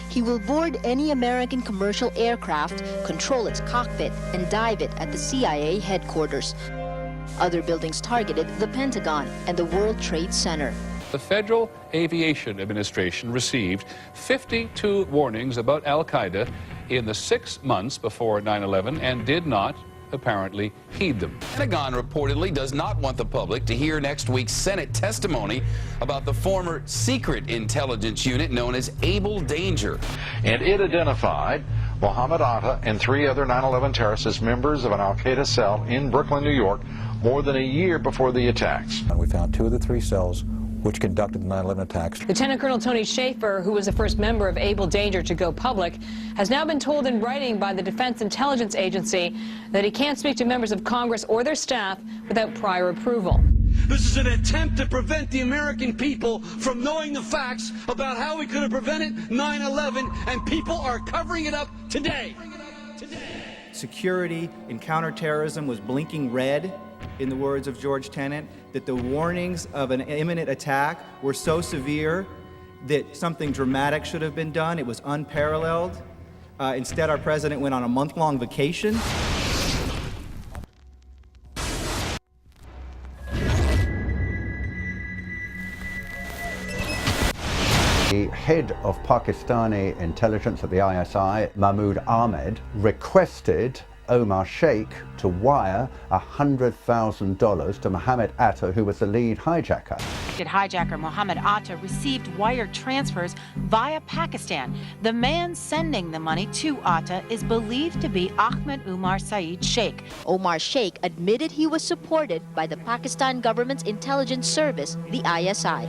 He will board any American commercial aircraft, control its cockpit, and dive it at the CIA headquarters. Other buildings targeted the Pentagon and the World Trade Center. The Federal Aviation Administration received 52 warnings about Al-Qaeda in the 6 months before 9/11 and did not apparently heed them. The Pentagon reportedly does not want the public to hear next week's Senate testimony about the former secret intelligence unit known as Able Danger. And it identified Mohammed Atta and 3 other 9/11 terrorists as members of an al-Qaeda cell in Brooklyn, New York, more than a year before the attacks. And we found 2 of the 3 cells which conducted the 9/11 attacks. Lieutenant Colonel Tony Schaefer, who was the first member of Able Danger to go public, has now been told in writing by the Defense Intelligence Agency that he can't speak to members of Congress or their staff without prior approval. This is an attempt to prevent the American people from knowing the facts about how we could have prevented 9/11, and people are covering it up today. Security and counterterrorism was blinking red, in the words of George Tenet, that the warnings of an imminent attack were so severe that something dramatic should have been done. It was unparalleled. Instead, our president went on a month-long vacation. The head of Pakistani intelligence at the ISI, Mahmoud Ahmed, requested Omar Sheikh to wire $100,000 to Mohammed Atta, who was the lead hijacker. Hijacker Mohammed Atta received wire transfers via Pakistan. The man sending the money to Atta is believed to be Ahmed Umar Saeed Sheikh. Omar Sheikh admitted he was supported by the Pakistan government's intelligence service, the ISI.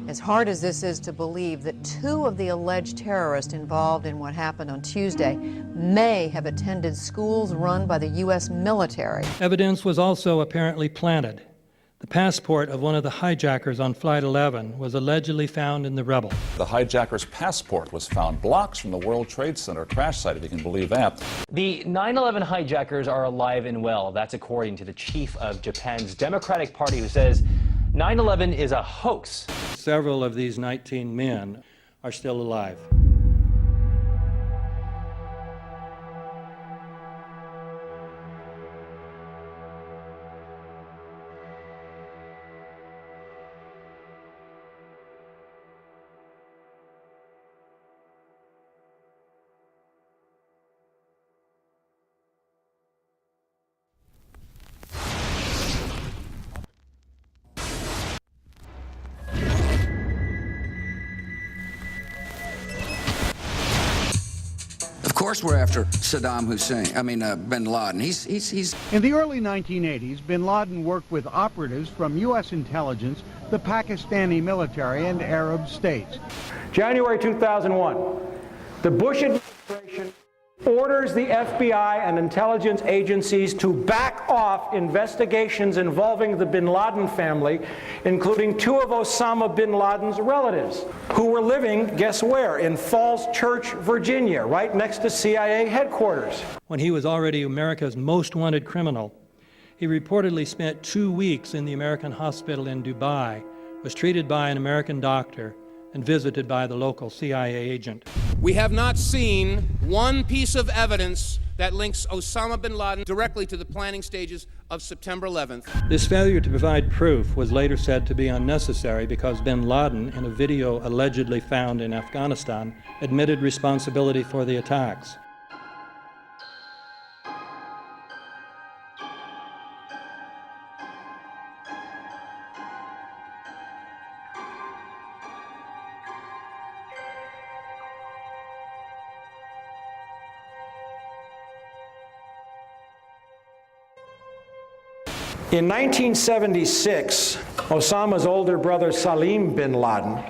As hard as this is to believe that 2 of the alleged terrorists involved in what happened on Tuesday may have attended schools run by the U.S. military. Evidence was also apparently planted. The passport of one of the hijackers on Flight 11 was allegedly found in the rubble. The hijacker's passport was found blocks from the World Trade Center crash site, if you can believe that. The 9/11 hijackers are alive and well. That's according to the chief of Japan's Democratic Party, who says 9/11 is a hoax. Several of these 19 men are still alive. Of course we're after Saddam Hussein, bin Laden. He's In the early 1980s, bin Laden worked with operatives from U.S. intelligence, the Pakistani military, and Arab states. January 2001, the Bush administration orders the FBI and intelligence agencies to back off investigations involving the bin Laden family, including 2 of Osama bin Laden's relatives, who were living, guess where, in Falls Church, Virginia, right next to CIA headquarters. When he was already America's most wanted criminal, he reportedly spent 2 weeks in the American hospital in Dubai, was treated by an American doctor, and visited by the local CIA agent. We have not seen one piece of evidence that links Osama bin Laden directly to the planning stages of September 11th. This failure to provide proof was later said to be unnecessary because bin Laden, in a video allegedly found in Afghanistan, admitted responsibility for the attacks. In 1976, Osama's older brother Salim bin Laden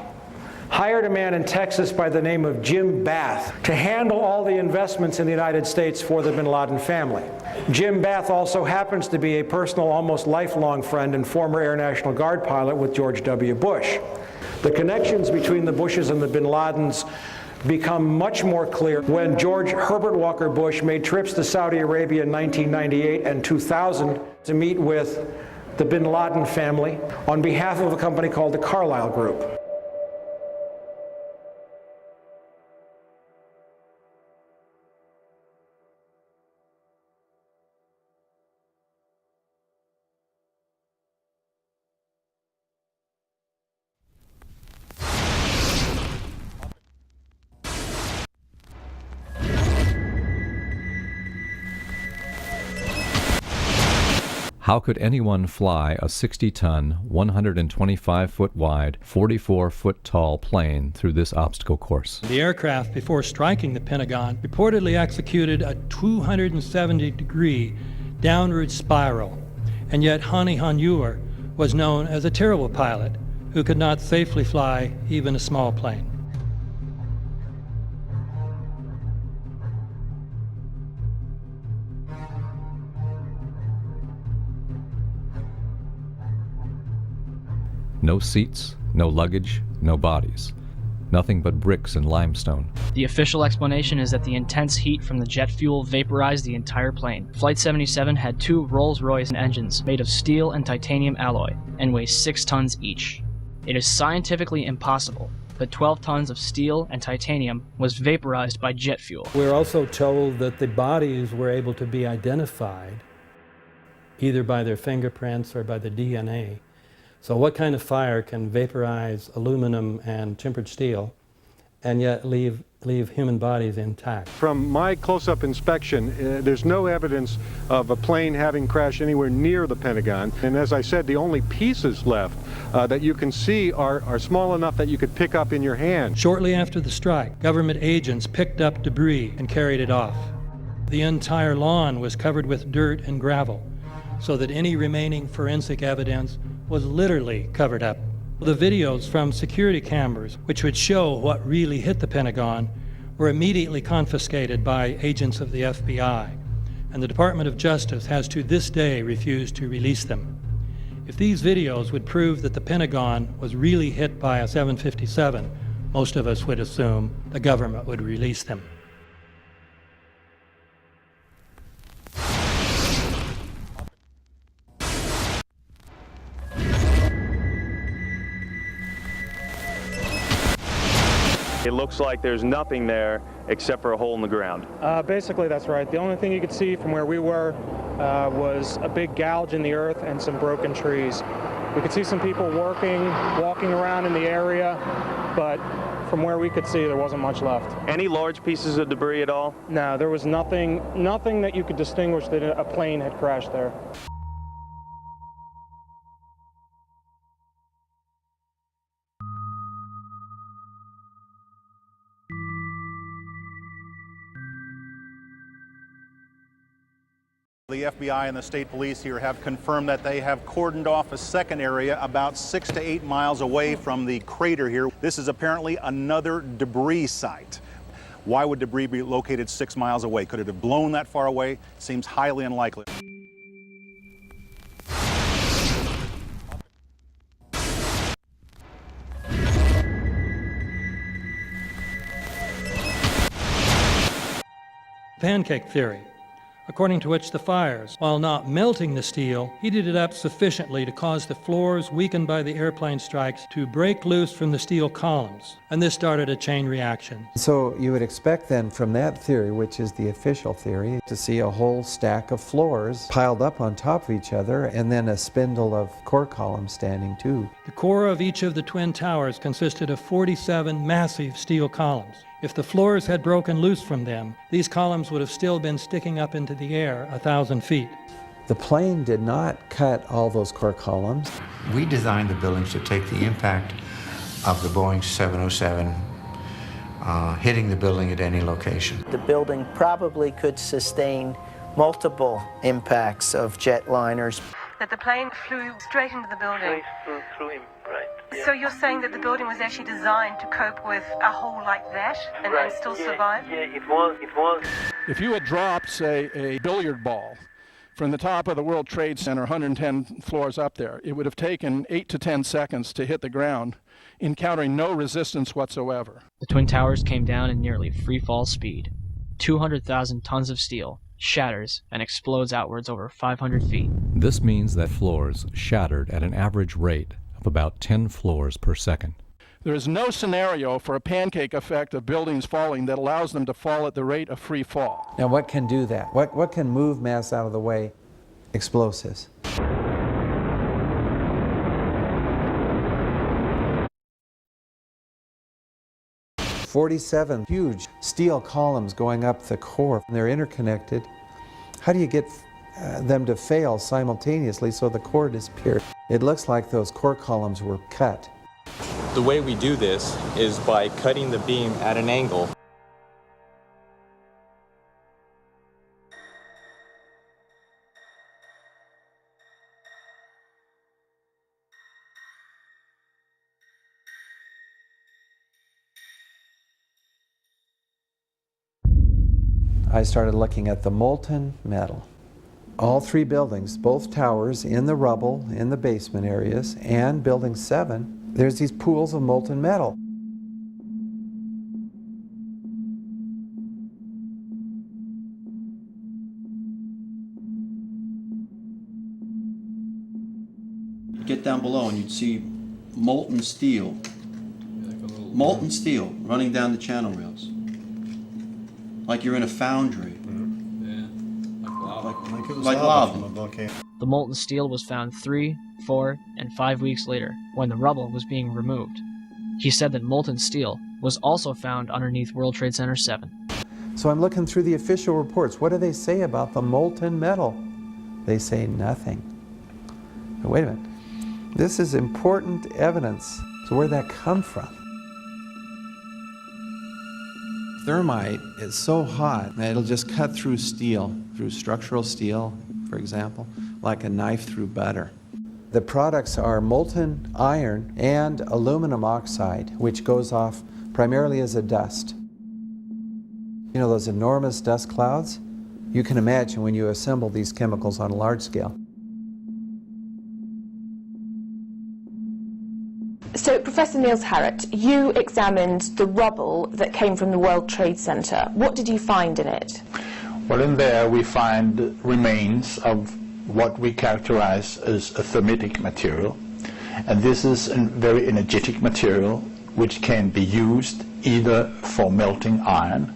hired a man in Texas by the name of Jim Bath to handle all the investments in the United States for the bin Laden family. Jim Bath also happens to be a personal, almost lifelong friend and former Air National Guard pilot with George W. Bush. The connections between the Bushes and the bin Ladens become much more clear when George Herbert Walker Bush made trips to Saudi Arabia in 1998 and 2000 to meet with the bin Laden family on behalf of a company called the Carlyle Group. How could anyone fly a 60-ton, 125-foot wide, 44-foot tall plane through this obstacle course? The aircraft, before striking the Pentagon, reportedly executed a 270-degree downward spiral, and yet Hani Hanjour was known as a terrible pilot who could not safely fly even a small plane. No seats, no luggage, no bodies. Nothing but bricks and limestone. The official explanation is that the intense heat from the jet fuel vaporized the entire plane. Flight 77 had 2 Rolls-Royce engines made of steel and titanium alloy and weigh 6 tons each. It is scientifically impossible, but 12 tons of steel and titanium was vaporized by jet fuel. We're also told that the bodies were able to be identified either by their fingerprints or by the DNA. So what kind of fire can vaporize aluminum and tempered steel and yet leave human bodies intact? From my close-up inspection, there's no evidence of a plane having crashed anywhere near the Pentagon. And as I said, the only pieces left that you can see are small enough that you could pick up in your hand. Shortly after the strike, government agents picked up debris and carried it off. The entire lawn was covered with dirt and gravel, so that any remaining forensic evidence was literally covered up. The videos from security cameras, which would show what really hit the Pentagon, were immediately confiscated by agents of the FBI, and the Department of Justice has to this day refused to release them. If these videos would prove that the Pentagon was really hit by a 757, most of us would assume the government would release them. It looks like there's nothing there except for a hole in the ground. Basically, that's right. The only thing you could see from where we were was a big gouge in the earth and some broken trees. We could see some people walking around in the area, but from where we could see, there wasn't much left. Any large pieces of debris at all? No, there was nothing that you could distinguish that a plane had crashed there. The FBI and the state police here have confirmed that they have cordoned off a second area about 6 to 8 miles away from the crater here. This is apparently another debris site. Why would debris be located 6 miles away? Could it have blown that far away? Seems highly unlikely. Pancake theory. according to which the fires, while not melting the steel, heated it up sufficiently to cause the floors weakened by the airplane strikes to break loose from the steel columns, and this started a chain reaction. So you would expect then from that theory, which is the official theory, to see a whole stack of floors piled up on top of each other and then a spindle of core columns standing too. The core of each of the twin towers consisted of 47 massive steel columns. If the floors had broken loose from them, these columns would have still been sticking up into the air 1,000 feet. The plane did not cut all those core columns. We designed the buildings to take the impact of the Boeing 707 hitting the building at any location. The building probably could sustain multiple impacts of jetliners. That the plane flew straight into the building. Through him, right. So you're saying that the building was actually designed to cope with a hole like that and still survive? Yeah, it was. If you had dropped, say, a billiard ball from the top of the World Trade Center, 110 floors up there, it would have taken 8 to 10 seconds to hit the ground, encountering no resistance whatsoever. The Twin Towers came down in nearly free fall speed. 200,000 tons of steel shatters and explodes outwards over 500 feet. This means that floors shattered at an average rate of about 10 floors per second. There is no scenario for a pancake effect of buildings falling that allows them to fall at the rate of free fall. Now what can do that? What can move mass out of the way? Explosives. "47 huge steel columns going up the core, and they're interconnected. How do you get them to fail simultaneously so the core disappears? It looks like those core columns were cut. The way we do this is by cutting the beam at an angle. I started looking at the molten metal. All three buildings, both towers in the rubble, in the basement areas, and Building 7, there's these pools of molten metal. You'd get down below and you'd see molten steel running down the channel rails. Like you're in a foundry. Like lava. The molten steel was found 3, 4, and 5 weeks later, when the rubble was being removed. He said that molten steel was also found underneath World Trade Center 7. So I'm looking through the official reports. What do they say about the molten metal? They say nothing. Now, wait a minute. This is important evidence. So where'd that come from? Thermite is so hot that it'll just cut through steel, through structural steel, for example, like a knife through butter. The products are molten iron and aluminum oxide, which goes off primarily as a dust. You know those enormous dust clouds? You can imagine when you assemble these chemicals on a large scale. So, Professor Niels Harrit, you examined the rubble that came from the World Trade Center. What did you find in it? Well, in there we find remains of what we characterize as a thermitic material. And this is a very energetic material which can be used either for melting iron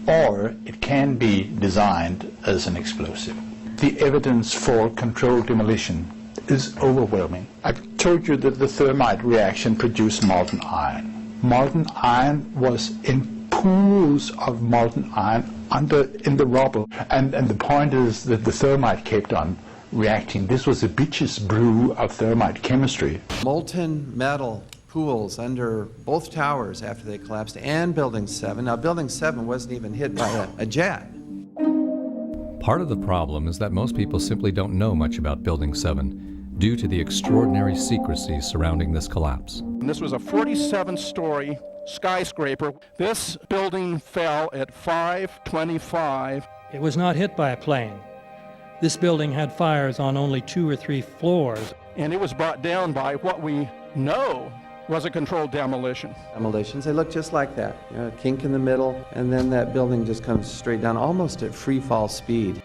or it can be designed as an explosive. The evidence for controlled demolition is overwhelming. I've told you that the thermite reaction produced molten iron. Molten iron was in pools of molten iron in the rubble. And the point is that the thermite kept on reacting. This was a bitch's brew of thermite chemistry. Molten metal pools under both towers after they collapsed and Building 7. Now, Building 7 wasn't even hit by a jet. Part of the problem is that most people simply don't know much about Building 7 due to the extraordinary secrecy surrounding this collapse. And this was a 47-story skyscraper. This building fell at 5:25. It was not hit by a plane. This building had fires on only 2 or 3 floors. And it was brought down by what we know was a controlled demolition. Demolitions, they look just like that. You know, a kink in the middle, and then that building just comes straight down, almost at free fall speed.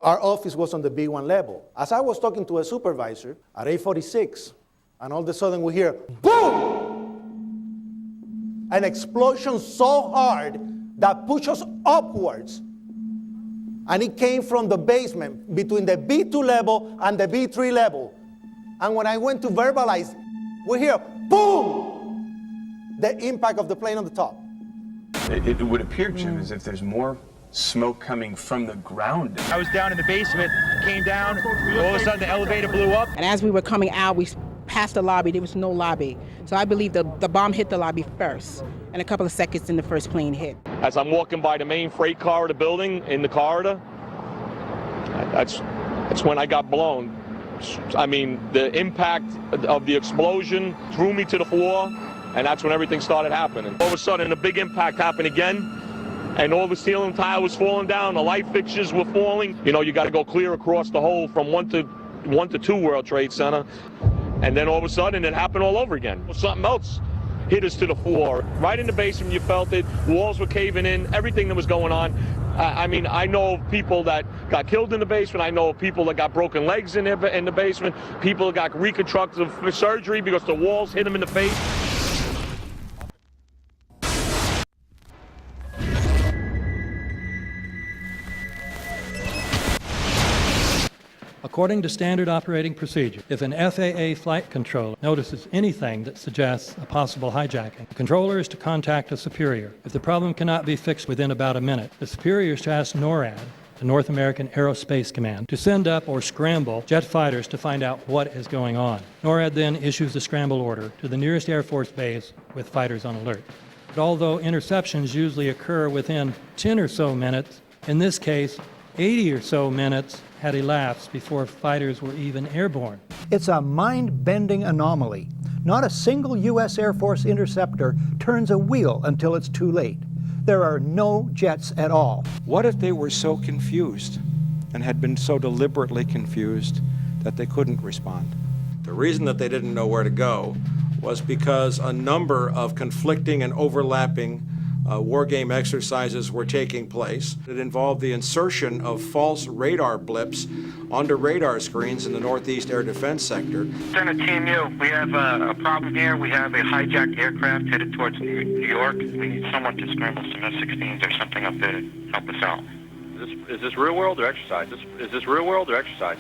Our office was on the B1 level. As I was talking to a supervisor at 8:46, and all of a sudden we hear, boom! An explosion so hard that pushed us upwards. And it came from the basement between the B2 level and the B3 level. And when I went to verbalize, we hear, boom! The impact of the plane on the top. It would appear, Jim, as if there's more smoke coming from the ground. I was down in the basement, came down, all of a sudden the elevator blew up. And as we were coming out, we passed the lobby, there was no lobby. So I believe the bomb hit the lobby first, and a couple of seconds then the first plane hit. As I'm walking by the main freight corridor building in the corridor, that's when I got blown. I mean, the impact of the explosion threw me to the floor, and that's when everything started happening. All of a sudden, a big impact happened again. And all the ceiling tile was falling down, the light fixtures were falling. You know, you got to go clear across the whole from 1 to 2 World Trade Center. And then all of a sudden it happened all over again. Something else hit us to the floor. Right in the basement, you felt it. Walls were caving in, everything that was going on. I mean, I know of people that got killed in the basement. I know of people that got broken legs in the basement. People that got reconstructive surgery because the walls hit them in the face. According to standard operating procedure, if an FAA flight controller notices anything that suggests a possible hijacking, the controller is to contact a superior. If the problem cannot be fixed within about a minute, the superior is to ask NORAD, the North American Aerospace Command, to send up or scramble jet fighters to find out what is going on. NORAD then issues the scramble order to the nearest Air Force base with fighters on alert. But although interceptions usually occur within 10 or so minutes, in this case, 80 or so minutes had elapsed before fighters were even airborne. It's a mind-bending anomaly. Not a single U.S. Air Force interceptor turns a wheel until it's too late. There are no jets at all. What if they were so confused and had been so deliberately confused that they couldn't respond? The reason that they didn't know where to go was because a number of conflicting and overlapping war game exercises were taking place. It involved the insertion of false radar blips onto radar screens in the Northeast Air Defense Sector. Center Team U, we have a problem here. We have a hijacked aircraft headed towards New York. We need someone to scramble some F-16s or something up there to help us out. Is this real world or exercise? Is this real world or exercise?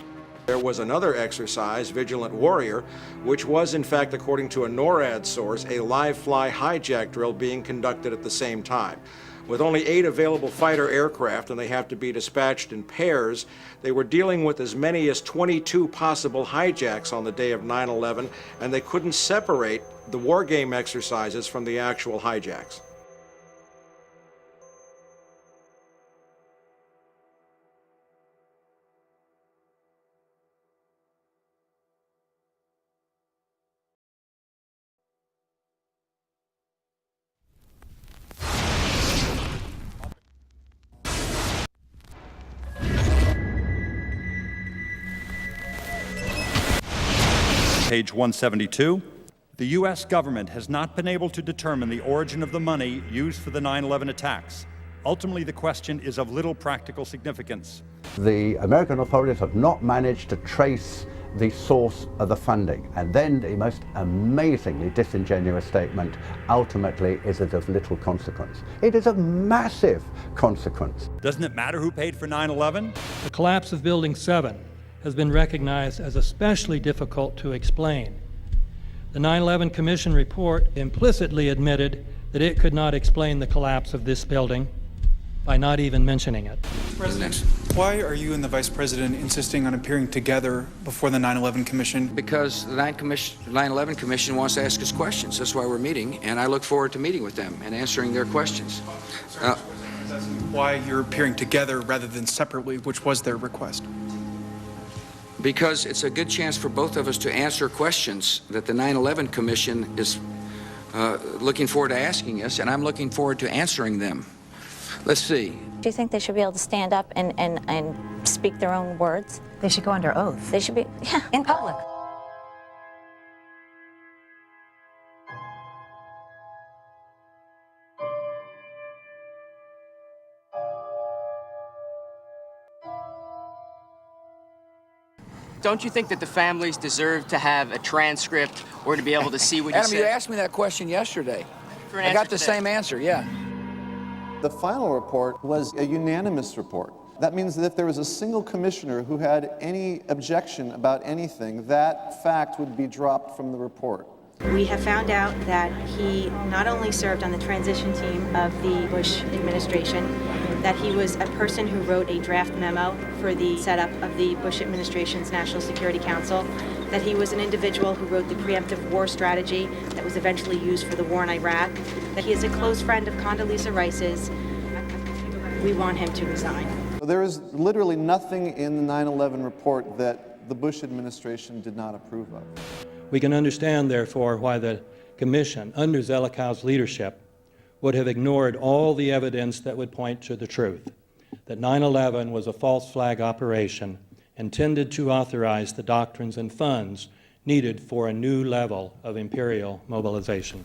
There was another exercise, Vigilant Warrior, which was in fact, according to a NORAD source, a live-fly hijack drill being conducted at the same time. With only 8 available fighter aircraft, and they have to be dispatched in pairs, they were dealing with as many as 22 possible hijacks on the day of 9/11, and they couldn't separate the war game exercises from the actual hijacks. Page 172. The U.S. government has not been able to determine the origin of the money used for the 9/11 attacks. Ultimately, the question is of little practical significance. The American authorities have not managed to trace the source of the funding. And then the most amazingly disingenuous statement ultimately is it of little consequence. It is of massive consequence. Doesn't it matter who paid for 9/11? The collapse of Building 7 has been recognized as especially difficult to explain. The 9/11 Commission report implicitly admitted that it could not explain the collapse of this building by not even mentioning it. President, why are you and the Vice President insisting on appearing together before the 9/11 Commission? Because the 9/11 Commission wants to ask us questions. That's why we're meeting, and I look forward to meeting with them and answering their questions. Why you're appearing together rather than separately, which was their request? Because it's a good chance for both of us to answer questions that the 9/11 Commission is looking forward to asking us, and I'm looking forward to answering them. Let's see. Do you think they should be able to stand up and speak their own words? They should go under oath. They should be, yeah. In public. Don't you think that the families deserve to have a transcript or to be able to see what you Adam, said? you asked me that question yesterday. For an I answer got the today. same answer, yeah. The final report was a unanimous report. That means that if there was a single commissioner who had any objection about anything, that fact would be dropped from the report. We have found out that he not only served on the transition team of the Bush administration, that he was a person who wrote a draft memo for the setup of the Bush administration's National Security Council, that he was an individual who wrote the preemptive war strategy that was eventually used for the war in Iraq, that he is a close friend of Condoleezza Rice's. We want him to resign. There is literally nothing in the 9/11 report that the Bush administration did not approve of. We can understand, therefore, why the Commission, under Zelikow's leadership, would have ignored all the evidence that would point to the truth, that 9/11 was a false flag operation intended to authorize the doctrines and funds needed for a new level of imperial mobilization.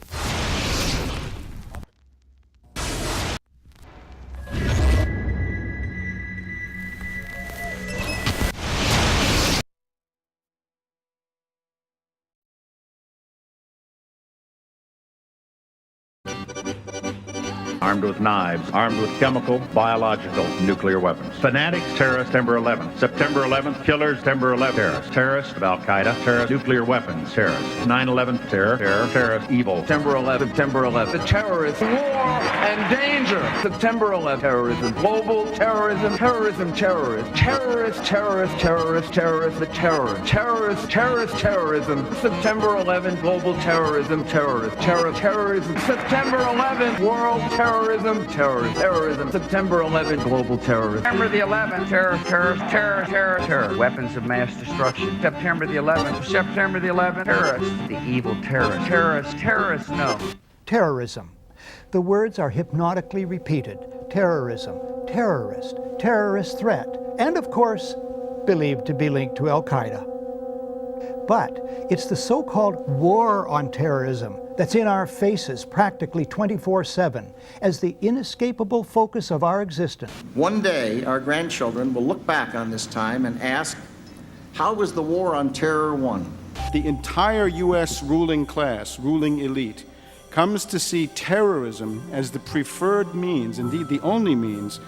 Armed with knives, armed with chemical, biological, nuclear weapons. Fanatics, terrorists, September 11th. September 11th, killers, September 11th, terrorists. Terrorists of Al-Qaeda, terrorists, nuclear weapons, terrorists. 9/11, terror, terrorist, evil. September 11th, September 11th. The terrorists, war and danger. September 11th, terrorism, global terrorism, terrorism, terrorists. Terrorists, terrorists, terrorists, terrorists, the terror. Terrorists, terrorist, terrorism. September 11th, global terrorism, terrorists. Terrorism. September 11th, world terrorism, terrorism. September 11th, global terrorism. September the 11th, terror. Weapons of mass destruction. September the 11th, terrorists. The evil terrorists, no. Terrorism. The words are hypnotically repeated. Terrorism, terrorist, terrorist threat, and of course, believed to be linked to Al-Qaeda. But it's the so-called war on terrorism that's in our faces practically 24/7 as the inescapable focus of our existence. One day, our grandchildren will look back on this time and ask, how was the war on terror won? The entire U.S. ruling class, ruling elite, comes to see terrorism as the preferred means, indeed the only means,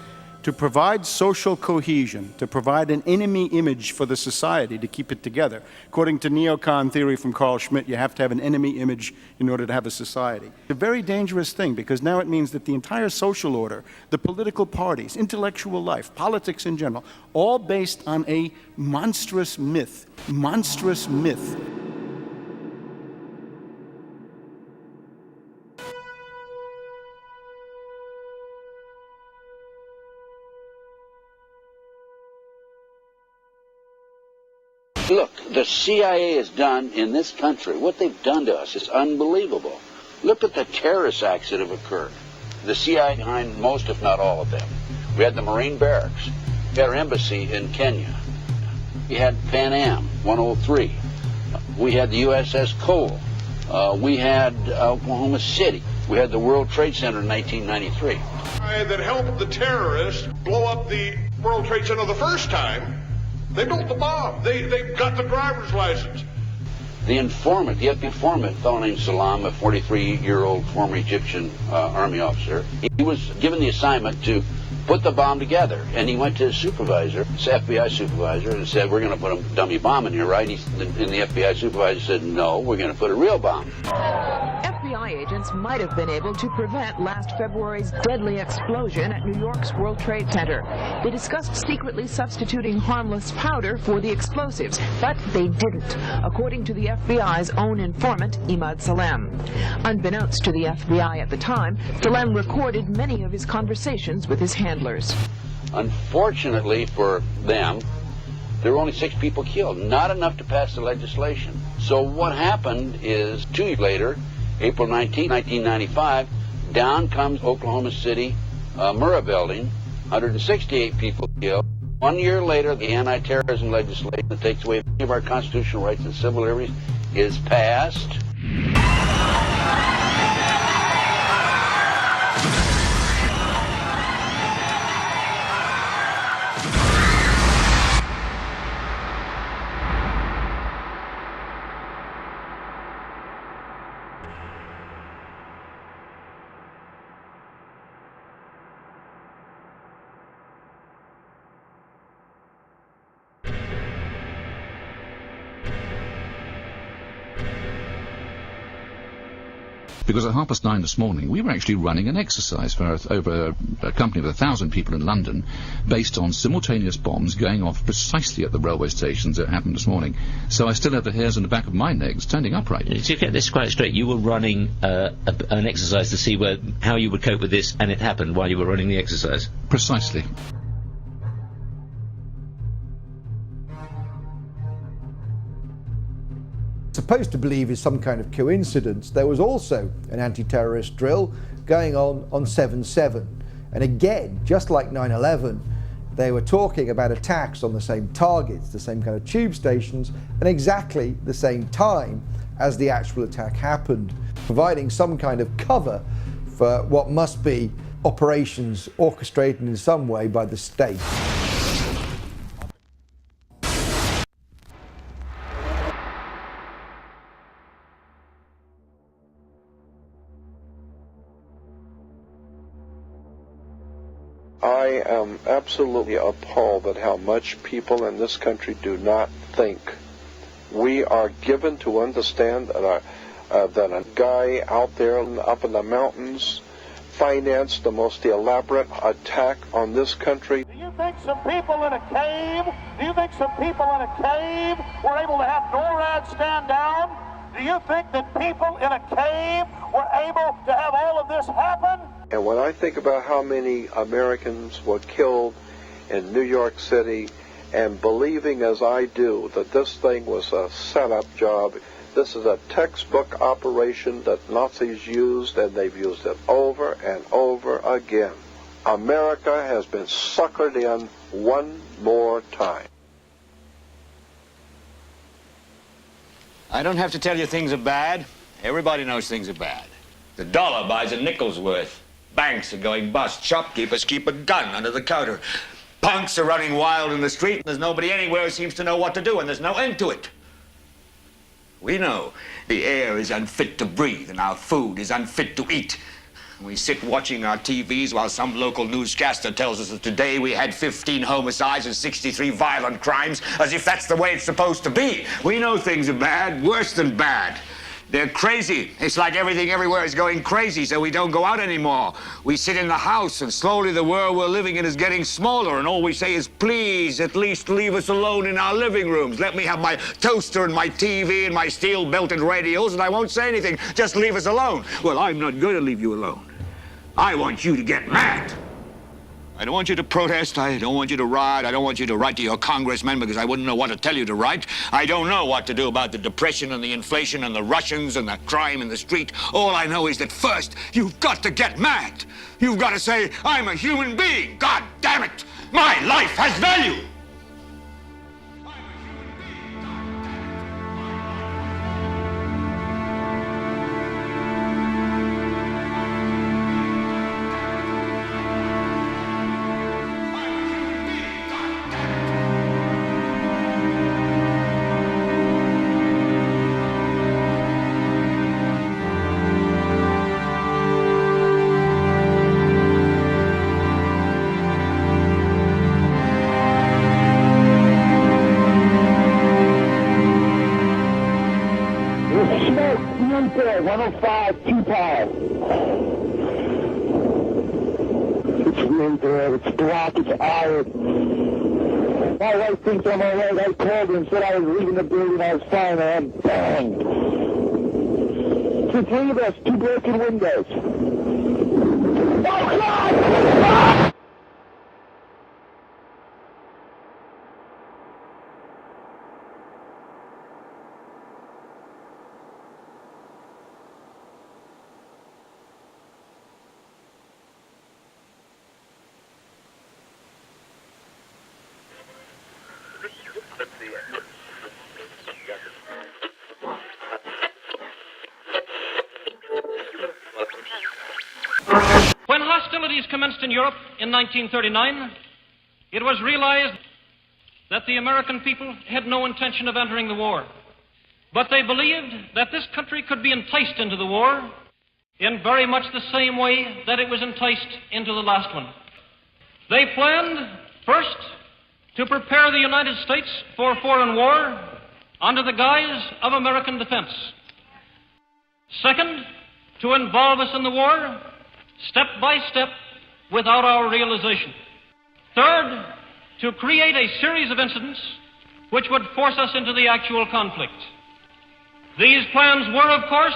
to provide social cohesion, to provide an enemy image for the society to keep it together. According to neocon theory from Carl Schmitt, you have to have an enemy image in order to have a society. It's a very dangerous thing because now it means that the entire social order, the political parties, intellectual life, politics in general, all based on a monstrous myth. Look, the CIA has done in this country, what they've done to us is unbelievable. Look at the terrorist acts that have occurred. The CIA behind most, if not all of them. We had the Marine barracks. We had our embassy in Kenya. We had Pan Am 103. We had the USS Cole. We had Oklahoma City. We had the World Trade Center in 1993. That helped the terrorists blow up the World Trade Center the first time. They built the bomb. They got the driver's license. The informant, the FBI informant, a fellow named Salam, a 43-year-old former Egyptian army officer, he was given the assignment to put the bomb together. And he went to his supervisor, his FBI supervisor, and said, we're going to put a dummy bomb in here, right? And the FBI supervisor said, no, we're going to put a real bomb. FBI agents might have been able to prevent last February's deadly explosion at New York's World Trade Center. They discussed secretly substituting harmless powder for the explosives, but they didn't, according to the FBI's own informant, Imad Salem. Unbeknownst to the FBI at the time, Salem recorded many of his conversations with his handlers. Unfortunately for them, there were only 6 people killed, not enough to pass the legislation. So what happened is 2 years later, April 19, 1995, down comes Oklahoma City Murrah building, 168 people killed. 1 year later, the anti-terrorism legislation that takes away many of our constitutional rights and civil liberties is passed. because at 9:30 this morning we were actually running an exercise for over a company of 1,000 people in London based on simultaneous bombs going off precisely at the railway stations that happened this morning. So I still have the hairs on the back of my neck standing upright. To get this quite straight, you were running an exercise to see how you would cope with this, and it happened while you were running the exercise? Precisely. Supposed to believe is some kind of coincidence, there was also an anti-terrorist drill going on 7/7. And again, just like 9/11, they were talking about attacks on the same targets, the same kind of tube stations, and exactly the same time as the actual attack happened, providing some kind of cover for what must be operations orchestrated in some way by the state. I am absolutely appalled at how much people in this country do not think. We are given to understand that a guy out there up in the mountains financed the most elaborate attack on this country. Do you think some people in a cave were able to have NORAD stand down? Do you think that people in a cave were able to have all of this happen? And when I think about how many Americans were killed in New York City, and believing as I do that this thing was a setup job, this is a textbook operation that Nazis used, and they've used it over and over again. America has been suckered in one more time. I don't have to tell you things are bad. Everybody knows things are bad. The dollar buys a nickel's worth. Banks are going bust. Shopkeepers keep a gun under the counter. Punks are running wild in the street, and there's nobody anywhere who seems to know what to do, and there's no end to it. We know the air is unfit to breathe, and our food is unfit to eat. We sit watching our TVs while some local newscaster tells us that today we had 15 homicides and 63 violent crimes, as if that's the way it's supposed to be. We know things are bad, worse than bad. They're crazy. It's like everything everywhere is going crazy, so we don't go out anymore. We sit in the house, and slowly the world we're living in is getting smaller, and all we say is, please, at least leave us alone in our living rooms. Let me have my toaster and my TV and my steel-belted radios, and I won't say anything. Just leave us alone. Well, I'm not going to leave you alone. I want you to get mad. I don't want you to protest. I don't want you to riot. I don't want you to write to your congressmen because I wouldn't know what to tell you to write. I don't know what to do about the depression and the inflation and the Russians and the crime in the street. All I know is that first, you've got to get mad. You've got to say, I'm a human being. God damn it. My life has value. Smoke, 105, 2 power. It's really there, it's black, it's iron. My wife thinks I'm alright. I called her and said I was leaving the building, I was fine, and I'm banged. It's the 3 of us, 2 broken windows. Oh, God! When hostilities commenced in Europe in 1939, it was realized that the American people had no intention of entering the war. But they believed that this country could be enticed into the war in very much the same way that it was enticed into the last one. They planned, first, to prepare the United States for foreign war under the guise of American defense. Second, to involve us in the war, step by step, without our realization. Third, to create a series of incidents which would force us into the actual conflict. These plans were, of course,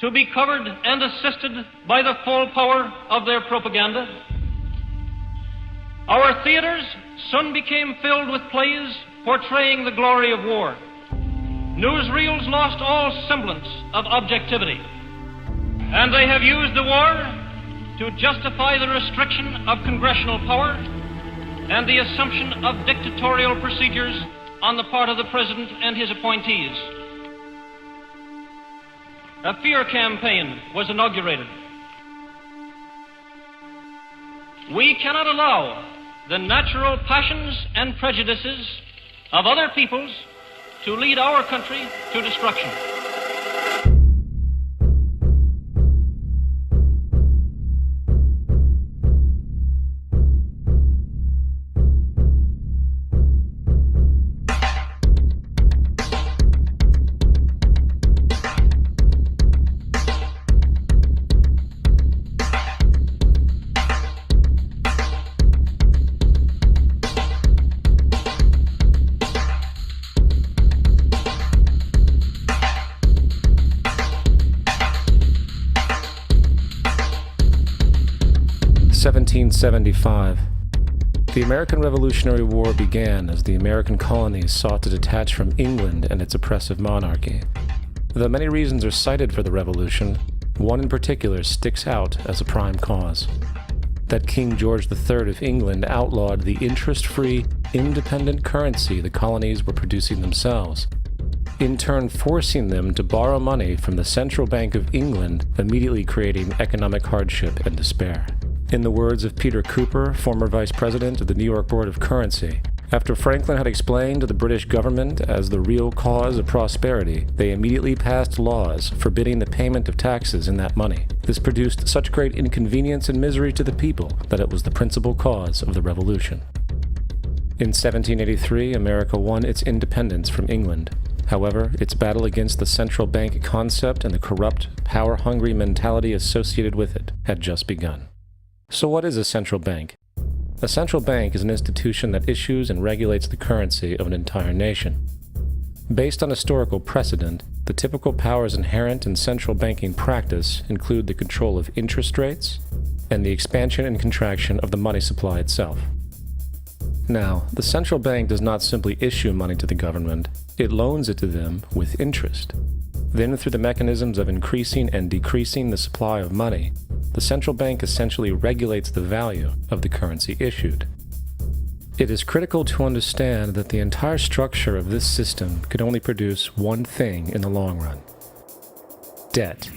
to be covered and assisted by the full power of their propaganda. Our theaters soon became filled with plays portraying the glory of war. Newsreels lost all semblance of objectivity, and they have used the war to justify the restriction of congressional power and the assumption of dictatorial procedures on the part of the President and his appointees. A fear campaign was inaugurated. We cannot allow the natural passions and prejudices of other peoples to lead our country to destruction. (1775). The American Revolutionary War began as the American colonies sought to detach from England and its oppressive monarchy. Though many reasons are cited for the revolution, one in particular sticks out as a prime cause: that King George III of England outlawed the interest-free, independent currency the colonies were producing themselves, in turn forcing them to borrow money from the Central Bank of England, immediately creating economic hardship and despair. In the words of Peter Cooper, former vice president of the New York Board of Currency, after Franklin had explained to the British government as the real cause of prosperity, they immediately passed laws forbidding the payment of taxes in that money. This produced such great inconvenience and misery to the people that it was the principal cause of the Revolution. In 1783, America won its independence from England. However, its battle against the central bank concept and the corrupt, power-hungry mentality associated with it had just begun. So what is a central bank? A central bank is an institution that issues and regulates the currency of an entire nation. Based on historical precedent, the typical powers inherent in central banking practice include the control of interest rates and the expansion and contraction of the money supply itself. Now, the central bank does not simply issue money to the government, it loans it to them with interest. Then, through the mechanisms of increasing and decreasing the supply of money, the central bank essentially regulates the value of the currency issued. It is critical to understand that the entire structure of this system could only produce one thing in the long run: debt.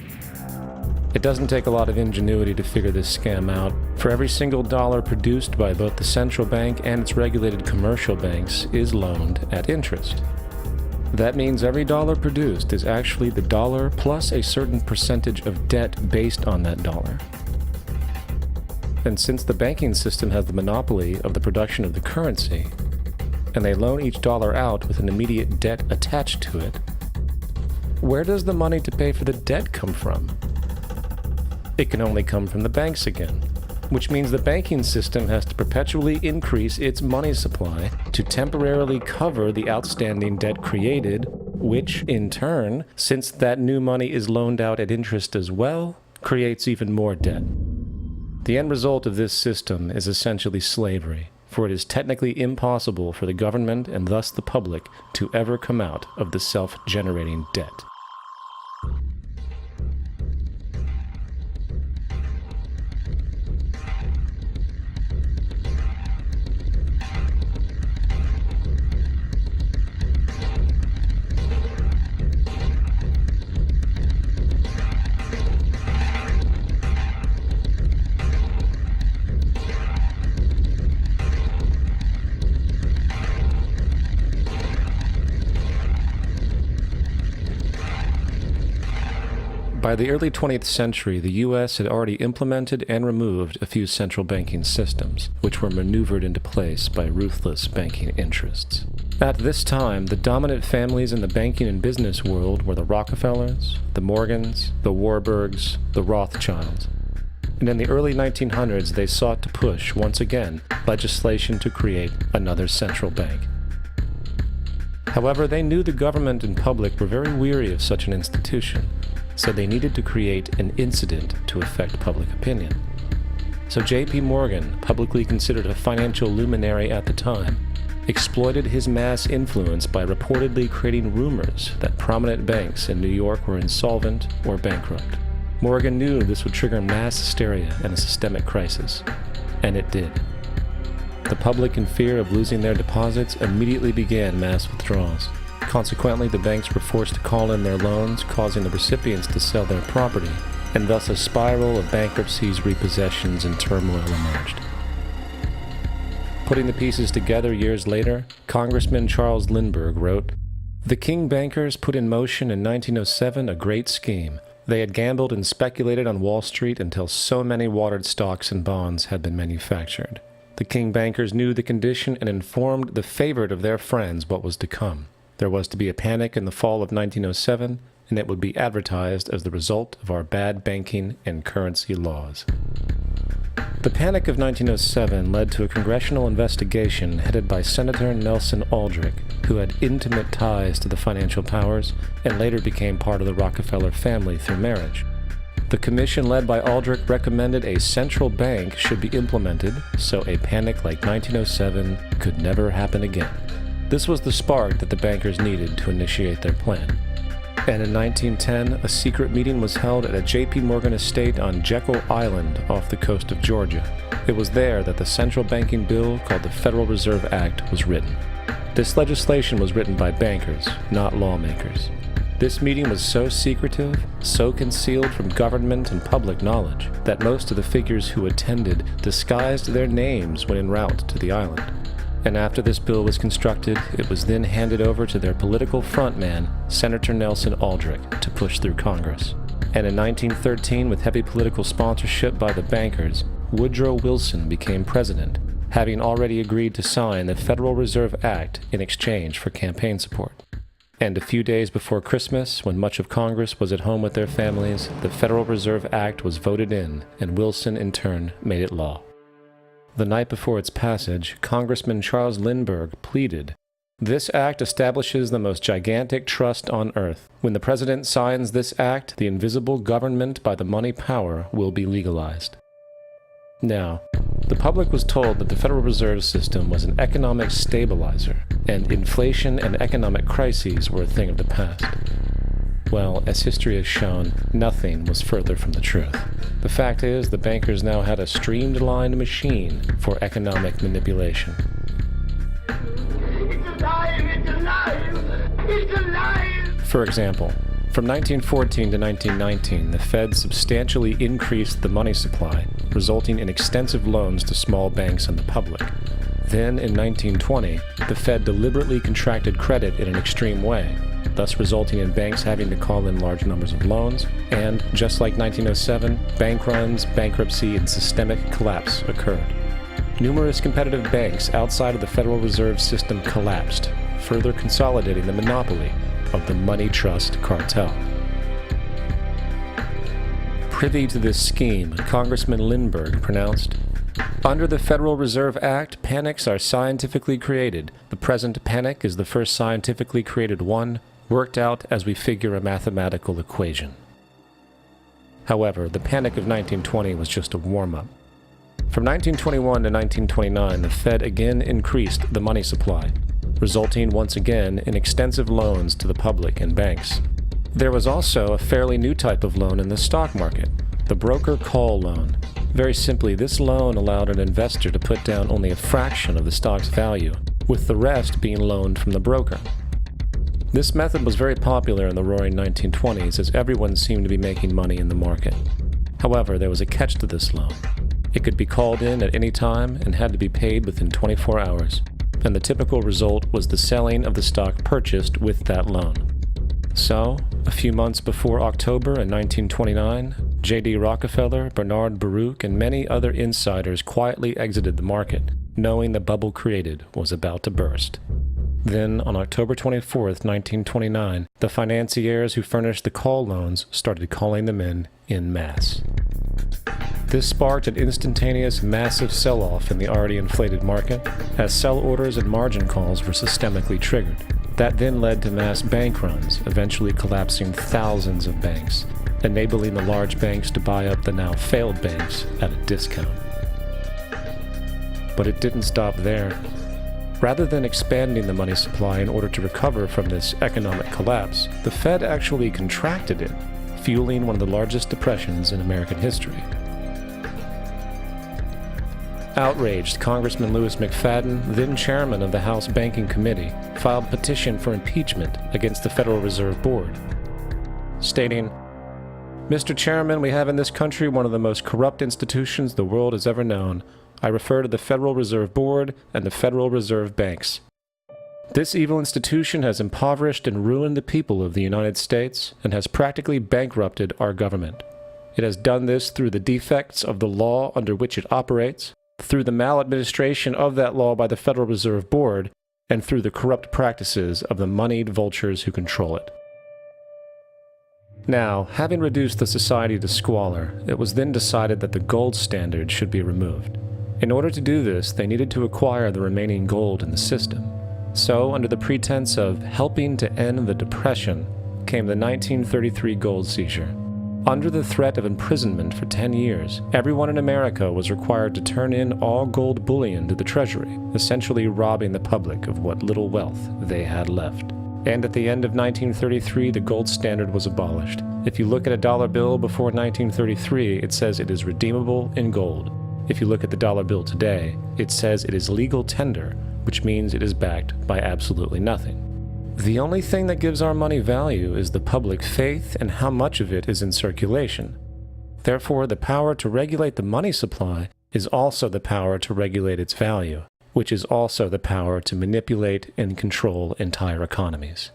It doesn't take a lot of ingenuity to figure this scam out. For every single dollar produced by both the central bank and its regulated commercial banks is loaned at interest. That means every dollar produced is actually the dollar plus a certain percentage of debt based on that dollar. And since the banking system has the monopoly of the production of the currency, and they loan each dollar out with an immediate debt attached to it, where does the money to pay for the debt come from? It can only come from the banks again, which means the banking system has to perpetually increase its money supply to temporarily cover the outstanding debt created, which, in turn, since that new money is loaned out at interest as well, creates even more debt. The end result of this system is essentially slavery, for it is technically impossible for the government and thus the public to ever come out of the self-generating debt. By the early 20th century, the U.S. had already implemented and removed a few central banking systems, which were maneuvered into place by ruthless banking interests. At this time, the dominant families in the banking and business world were the Rockefellers, the Morgans, the Warburgs, the Rothschilds. And in the early 1900s, they sought to push, once again, legislation to create another central bank. However, they knew the government and public were very weary of such an institution, so they needed to create an incident to affect public opinion. So J.P. Morgan, publicly considered a financial luminary at the time, exploited his mass influence by reportedly creating rumors that prominent banks in New York were insolvent or bankrupt. Morgan knew this would trigger mass hysteria and a systemic crisis, and it did. The public, in fear of losing their deposits, immediately began mass withdrawals. Consequently, the banks were forced to call in their loans, causing the recipients to sell their property, and thus a spiral of bankruptcies, repossessions, and turmoil emerged. Putting the pieces together years later, Congressman Charles Lindbergh wrote, "The King bankers put in motion in 1907 a great scheme. They had gambled and speculated on Wall Street until so many watered stocks and bonds had been manufactured. The King bankers knew the condition and informed the favorite of their friends what was to come. There was to be a panic in the fall of 1907, and it would be advertised as the result of our bad banking and currency laws." The Panic of 1907 led to a congressional investigation headed by Senator Nelson Aldrich, who had intimate ties to the financial powers and later became part of the Rockefeller family through marriage. The commission led by Aldrich recommended a central bank should be implemented so a panic like 1907 could never happen again. This was the spark that the bankers needed to initiate their plan. And in 1910, a secret meeting was held at a J.P. Morgan estate on Jekyll Island off the coast of Georgia. It was there that the central banking bill called the Federal Reserve Act was written. This legislation was written by bankers, not lawmakers. This meeting was so secretive, so concealed from government and public knowledge, that most of the figures who attended disguised their names when en route to the island. And after this bill was constructed, it was then handed over to their political frontman, Senator Nelson Aldrich, to push through Congress. And in 1913, with heavy political sponsorship by the bankers, Woodrow Wilson became president, having already agreed to sign the Federal Reserve Act in exchange for campaign support. And a few days before Christmas, when much of Congress was at home with their families, the Federal Reserve Act was voted in, and Wilson in turn made it law. The night before its passage, Congressman Charles Lindbergh pleaded, "This act establishes the most gigantic trust on earth. When the President signs this act, the invisible government by the money power will be legalized." Now, the public was told that the Federal Reserve System was an economic stabilizer, and inflation and economic crises were a thing of the past. Well, as history has shown, nothing was further from the truth. The fact is, the bankers now had a streamlined machine for economic manipulation. It's alive! It's alive! It's alive! For example, from 1914 to 1919, the Fed substantially increased the money supply, resulting in extensive loans to small banks and the public. Then, in 1920, the Fed deliberately contracted credit in an extreme way, thus resulting in banks having to call in large numbers of loans, and, just like 1907, bank runs, bankruptcy, and systemic collapse occurred. Numerous competitive banks outside of the Federal Reserve System collapsed, further consolidating the monopoly of the money trust cartel. Privy to this scheme, Congressman Lindbergh pronounced, "Under the Federal Reserve Act, panics are scientifically created. The present panic is the first scientifically created one, worked out as we figure a mathematical equation." However, the Panic of 1920 was just a warm-up. From 1921 to 1929, the Fed again increased the money supply, resulting once again in extensive loans to the public and banks. There was also a fairly new type of loan in the stock market, the broker call loan. Very simply, this loan allowed an investor to put down only a fraction of the stock's value, with the rest being loaned from the broker. This method was very popular in the roaring 1920s, as everyone seemed to be making money in the market. However, there was a catch to this loan. It could be called in at any time and had to be paid within 24 hours, and the typical result was the selling of the stock purchased with that loan. So, a few months before October in 1929, J.D. Rockefeller, Bernard Baruch, and many other insiders quietly exited the market, knowing the bubble created was about to burst. Then, on October 24, 1929, the financiers who furnished the call loans started calling them in masse. This sparked an instantaneous massive sell-off in the already inflated market, as sell orders and margin calls were systemically triggered. That then led to mass bank runs, eventually collapsing thousands of banks, enabling the large banks to buy up the now failed banks at a discount. But it didn't stop there. Rather than expanding the money supply in order to recover from this economic collapse, the Fed actually contracted it, fueling one of the largest depressions in American history. Outraged, Congressman Louis McFadden, then chairman of the House Banking Committee, filed a petition for impeachment against the Federal Reserve Board, stating, "Mr. Chairman, we have in this country one of the most corrupt institutions the world has ever known. I refer to the Federal Reserve Board and the Federal Reserve Banks. This evil institution has impoverished and ruined the people of the United States and has practically bankrupted our government. It has done this through the defects of the law under which it operates, through the maladministration of that law by the Federal Reserve Board, and through the corrupt practices of the moneyed vultures who control it." Now, having reduced the society to squalor, it was then decided that the gold standard should be removed. In order to do this, they needed to acquire the remaining gold in the system. So, under the pretense of helping to end the Depression, came the 1933 gold seizure. Under the threat of imprisonment for 10 years, everyone in America was required to turn in all gold bullion to the Treasury, essentially robbing the public of what little wealth they had left. And at the end of 1933, the gold standard was abolished. If you look at a dollar bill before 1933, it says it is redeemable in gold. If you look at the dollar bill today, it says it is legal tender, which means it is backed by absolutely nothing. The only thing that gives our money value is the public faith and how much of it is in circulation. Therefore, the power to regulate the money supply is also the power to regulate its value, which is also the power to manipulate and control entire economies.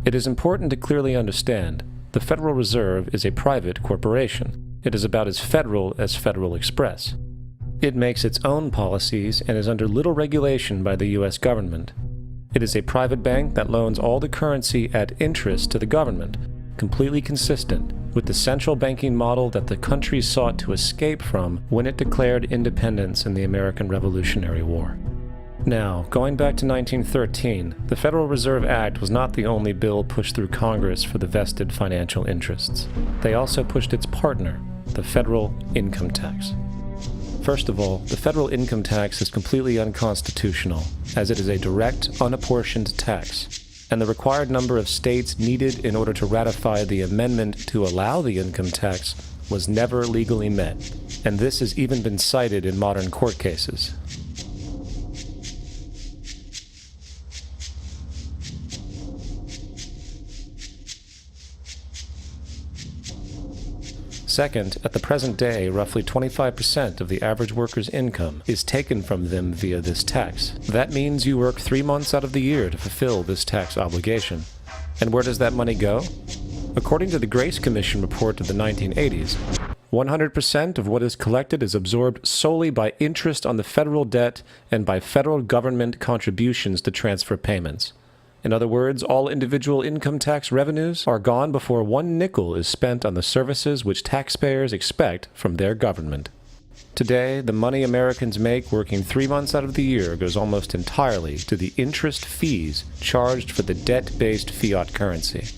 It is important to clearly understand the Federal Reserve is a private corporation. It is about as Federal Express. It makes its own policies and is under little regulation by the U.S. government. It is a private bank that loans all the currency at interest to the government, completely consistent with the central banking model that the country sought to escape from when it declared independence in the American Revolutionary War. Now, going back to 1913, the Federal Reserve Act was not the only bill pushed through Congress for the vested financial interests. They also pushed its partner, the federal income tax. First of all, the federal income tax is completely unconstitutional, as it is a direct, unapportioned tax, and the required number of states needed in order to ratify the amendment to allow the income tax was never legally met, and this has even been cited in modern court cases. Second, at the present day, roughly 25% of the average worker's income is taken from them via this tax. That means you work 3 months out of the year to fulfill this tax obligation. And where does that money go? According to the Grace Commission report of the 1980s, 100% of what is collected is absorbed solely by interest on the federal debt and by federal government contributions to transfer payments. In other words, all individual income tax revenues are gone before 1 nickel is spent on the services which taxpayers expect from their government. Today, the money Americans make working 3 months out of the year goes almost entirely to the interest fees charged for the debt-based fiat currency.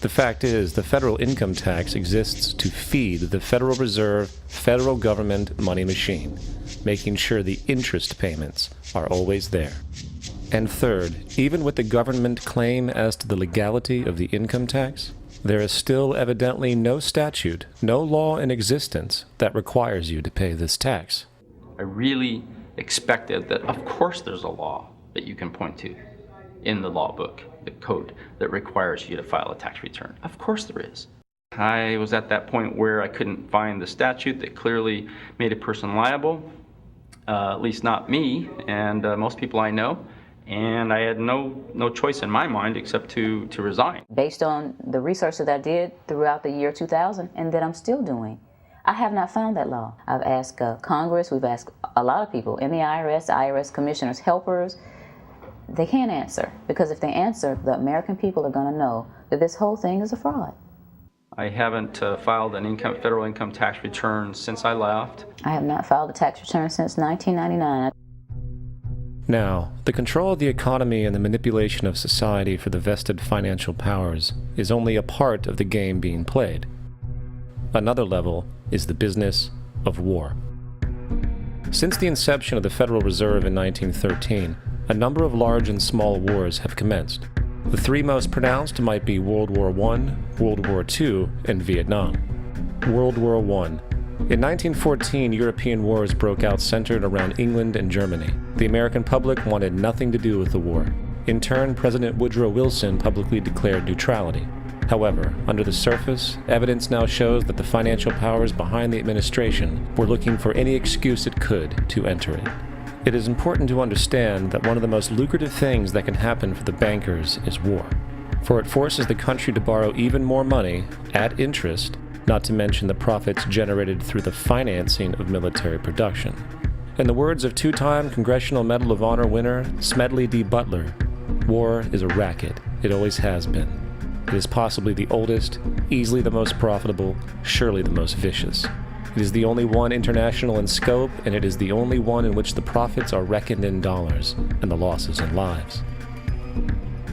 The fact is, the federal income tax exists to feed the Federal Reserve, federal government money machine, making sure the interest payments are always there. And third, even with the government claim as to the legality of the income tax, there is still evidently no statute, no law in existence that requires you to pay this tax. I really expected that, of course, there's a law that you can point to in the law book, the code that requires you to file a tax return. Of course there is. I was at that point where I couldn't find the statute that clearly made a person liable. at least not me and most people I know. And I had no choice in my mind except to resign. Based on the research that I did throughout the year 2000 and that I'm still doing, I have not found that law. I've asked Congress, we've asked a lot of people in the IRS commissioners, helpers. They can't answer, because if they answer, the American people are going to know that this whole thing is a fraud. I haven't filed an federal income tax return since I left. I have not filed a tax return since 1999. Now, the control of the economy and the manipulation of society for the vested financial powers is only a part of the game being played. Another level is the business of war. Since the inception of the Federal Reserve in 1913, a number of large and small wars have commenced. The three most pronounced might be World War I, World War II, and Vietnam. World War I. In 1914, European wars broke out centered around England and Germany. The American public wanted nothing to do with the war. In turn, President Woodrow Wilson publicly declared neutrality. However, under the surface, evidence now shows that the financial powers behind the administration were looking for any excuse it could to enter it. It is important to understand that one of the most lucrative things that can happen for the bankers is war, for it forces the country to borrow even more money at interest, not to mention the profits generated through the financing of military production. In the words of two-time Congressional Medal of Honor winner Smedley D. Butler, war is a racket. It always has been. It is possibly the oldest, easily the most profitable, surely the most vicious. It is the only one international in scope, and it is the only one in which the profits are reckoned in dollars and the losses in lives.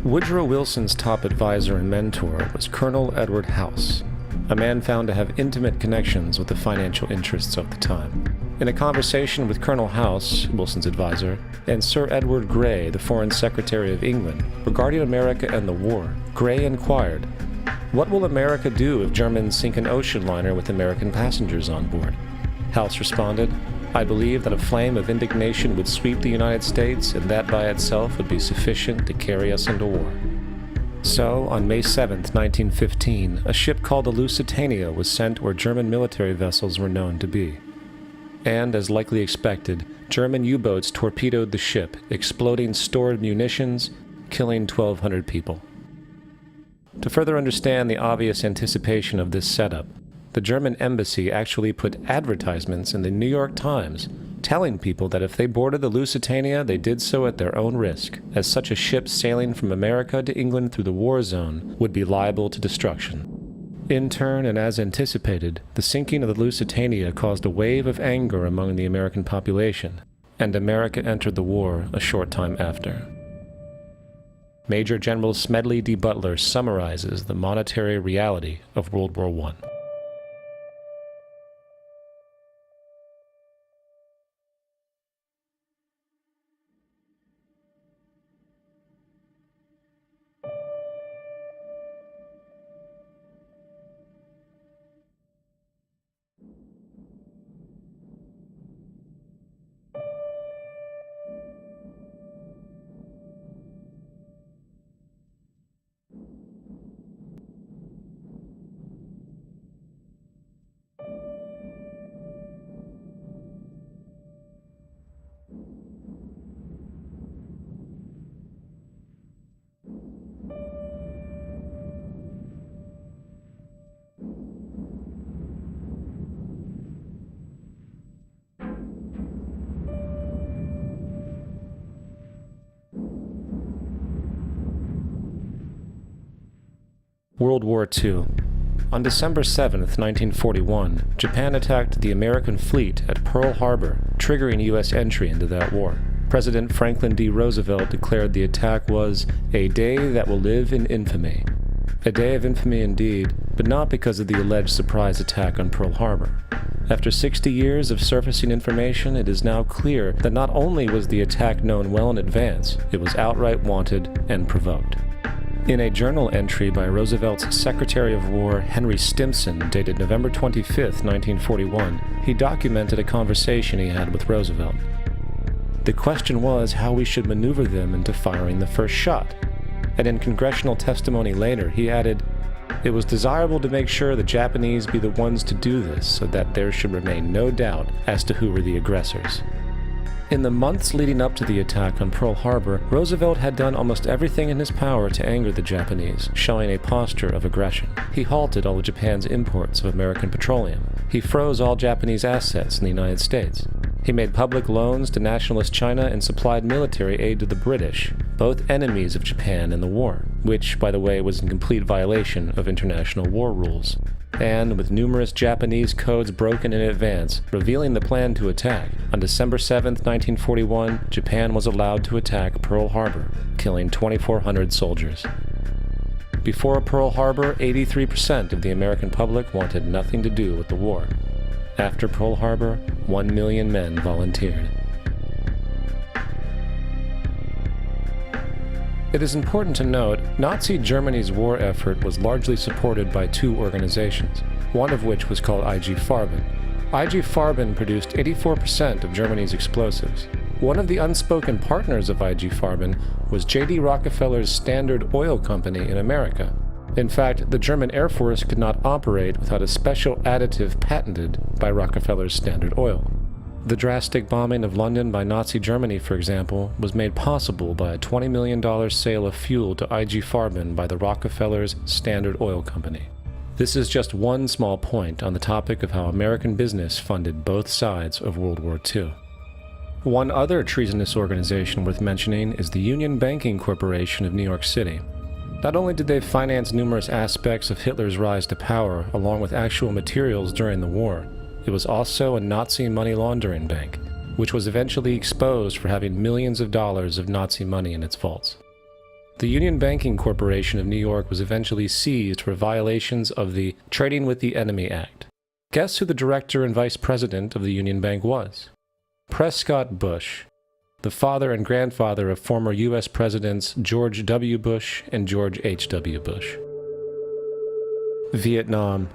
Woodrow Wilson's top advisor and mentor was Colonel Edward House, a man found to have intimate connections with the financial interests of the time. In a conversation with Colonel House, Wilson's advisor, and Sir Edward Grey, the Foreign Secretary of England, regarding America and the war, Grey inquired, "What will America do if Germans sink an ocean liner with American passengers on board?" House responded, "I believe that a flame of indignation would sweep the United States, and that by itself would be sufficient to carry us into war." So, on May 7, 1915, a ship called the Lusitania was sent where German military vessels were known to be. And, as likely expected, German U-boats torpedoed the ship, exploding stored munitions, killing 1,200 people. To further understand the obvious anticipation of this setup, the German embassy actually put advertisements in the New York Times telling people that if they boarded the Lusitania, they did so at their own risk, as such a ship sailing from America to England through the war zone would be liable to destruction. In turn, and as anticipated, the sinking of the Lusitania caused a wave of anger among the American population, and America entered the war a short time after. Major General Smedley D. Butler summarizes the monetary reality of World War I. World War II. On December 7, 1941, Japan attacked the American fleet at Pearl Harbor, triggering U.S. entry into that war. President Franklin D. Roosevelt declared the attack was a day that will live in infamy. A day of infamy indeed, but not because of the alleged surprise attack on Pearl Harbor. After 60 years of surfacing information, it is now clear that not only was the attack known well in advance, it was outright wanted and provoked. In a journal entry by Roosevelt's Secretary of War Henry Stimson, dated November 25, 1941, he documented a conversation he had with Roosevelt. The question was how we should maneuver them into firing the first shot. And in congressional testimony later, he added, "It was desirable to make sure the Japanese be the ones to do this so that there should remain no doubt as to who were the aggressors." In the months leading up to the attack on Pearl Harbor, Roosevelt had done almost everything in his power to anger the Japanese, showing a posture of aggression. He halted all of Japan's imports of American petroleum. He froze all Japanese assets in the United States. He made public loans to nationalist China and supplied military aid to the British, both enemies of Japan in the war, which, by the way, was in complete violation of international war rules. And, with numerous Japanese codes broken in advance, revealing the plan to attack, on December 7, 1941, Japan was allowed to attack Pearl Harbor, killing 2,400 soldiers. Before Pearl Harbor, 83% of the American public wanted nothing to do with the war. After Pearl Harbor, 1 million men volunteered. It is important to note, Nazi Germany's war effort was largely supported by two organizations, one of which was called IG Farben. IG Farben produced 84% of Germany's explosives. One of the unspoken partners of IG Farben was J.D. Rockefeller's Standard Oil Company in America. In fact, the German Air Force could not operate without a special additive patented by Rockefeller's Standard Oil. The drastic bombing of London by Nazi Germany, for example, was made possible by a $20 million sale of fuel to IG Farben by the Rockefellers' Standard Oil Company. This is just one small point on the topic of how American business funded both sides of World War II. One other treasonous organization worth mentioning is the Union Banking Corporation of New York City. Not only did they finance numerous aspects of Hitler's rise to power, along with actual materials during the war, it was also a Nazi money laundering bank, which was eventually exposed for having millions of dollars of Nazi money in its vaults. The Union Banking Corporation of New York was eventually seized for violations of the Trading with the Enemy Act. Guess who the director and vice president of the Union Bank was? Prescott Bush, the father and grandfather of former U.S. Presidents George W. Bush and George H.W. Bush. Vietnam.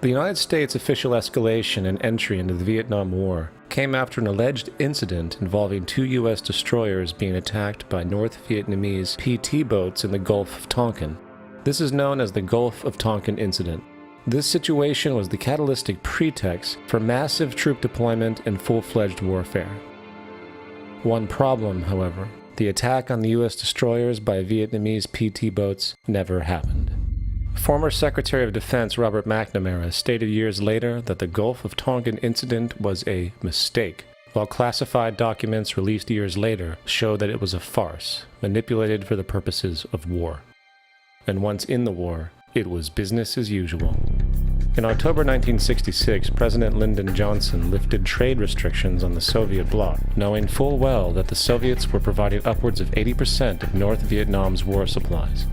The United States' official escalation and entry into the Vietnam War came after an alleged incident involving two U.S. destroyers being attacked by North Vietnamese PT boats in the Gulf of Tonkin. This is known as the Gulf of Tonkin Incident. This situation was the catalytic pretext for massive troop deployment and full-fledged warfare. One problem, however, the attack on the U.S. destroyers by Vietnamese PT boats never happened. Former Secretary of Defense Robert McNamara stated years later that the Gulf of Tonkin incident was a mistake, while classified documents released years later show that it was a farce, manipulated for the purposes of war. And once in the war, it was business as usual. In October 1966, President Lyndon Johnson lifted trade restrictions on the Soviet bloc, knowing full well that the Soviets were providing upwards of 80% of North Vietnam's war supplies.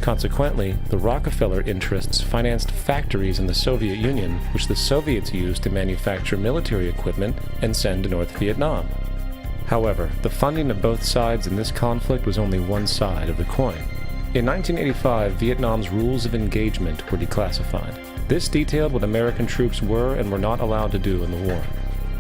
Consequently, the Rockefeller interests financed factories in the Soviet Union, which the Soviets used to manufacture military equipment and send to North Vietnam. However, the funding of both sides in this conflict was only one side of the coin. In 1985, Vietnam's rules of engagement were declassified. This detailed what American troops were and were not allowed to do in the war.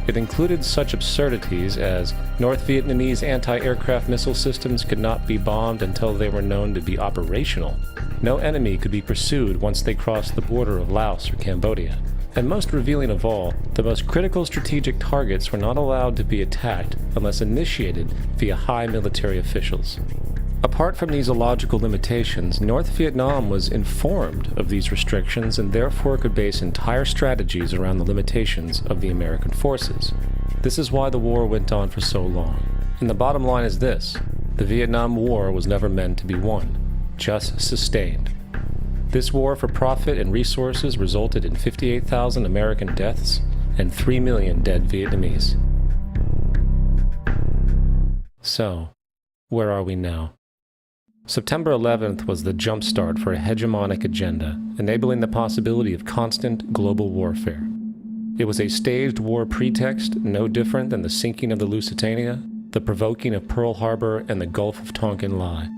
It included such absurdities as North Vietnamese anti-aircraft missile systems could not be bombed until they were known to be operational. No enemy could be pursued once they crossed the border of Laos or Cambodia. And most revealing of all, the most critical strategic targets were not allowed to be attacked unless initiated via high military officials. Apart from these illogical limitations, North Vietnam was informed of these restrictions and therefore could base entire strategies around the limitations of the American forces. This is why the war went on for so long. And the bottom line is this: the Vietnam War was never meant to be won, just sustained. This war for profit and resources resulted in 58,000 American deaths and 3 million dead Vietnamese. So, where are we now? September 11th was the jumpstart for a hegemonic agenda, enabling the possibility of constant global warfare. It was a staged war pretext, no different than the sinking of the Lusitania, the provoking of Pearl Harbor, and the Gulf of Tonkin lie.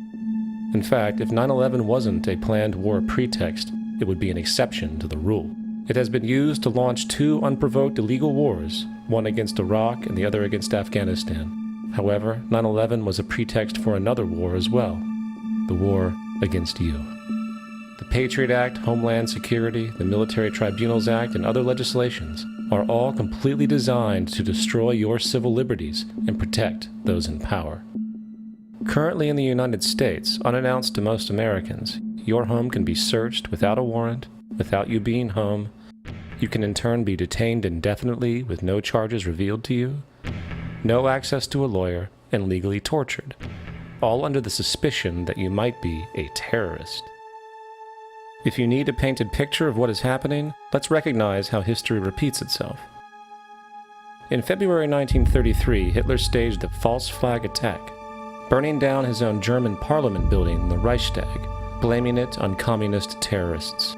In fact, if 9/11 wasn't a planned war pretext, it would be an exception to the rule. It has been used to launch two unprovoked illegal wars, one against Iraq and the other against Afghanistan. However, 9/11 was a pretext for another war as well. The war against you. The Patriot Act, Homeland Security, the Military Tribunals Act, and other legislations are all completely designed to destroy your civil liberties and protect those in power. Currently in the United States, unannounced to most Americans, your home can be searched without a warrant, without you being home. You can in turn be detained indefinitely with no charges revealed to you, no access to a lawyer, and legally tortured, all under the suspicion that you might be a terrorist. If you need a painted picture of what is happening, let's recognize how history repeats itself. In February 1933, Hitler staged the false flag attack, burning down his own German parliament building, the Reichstag, blaming it on communist terrorists.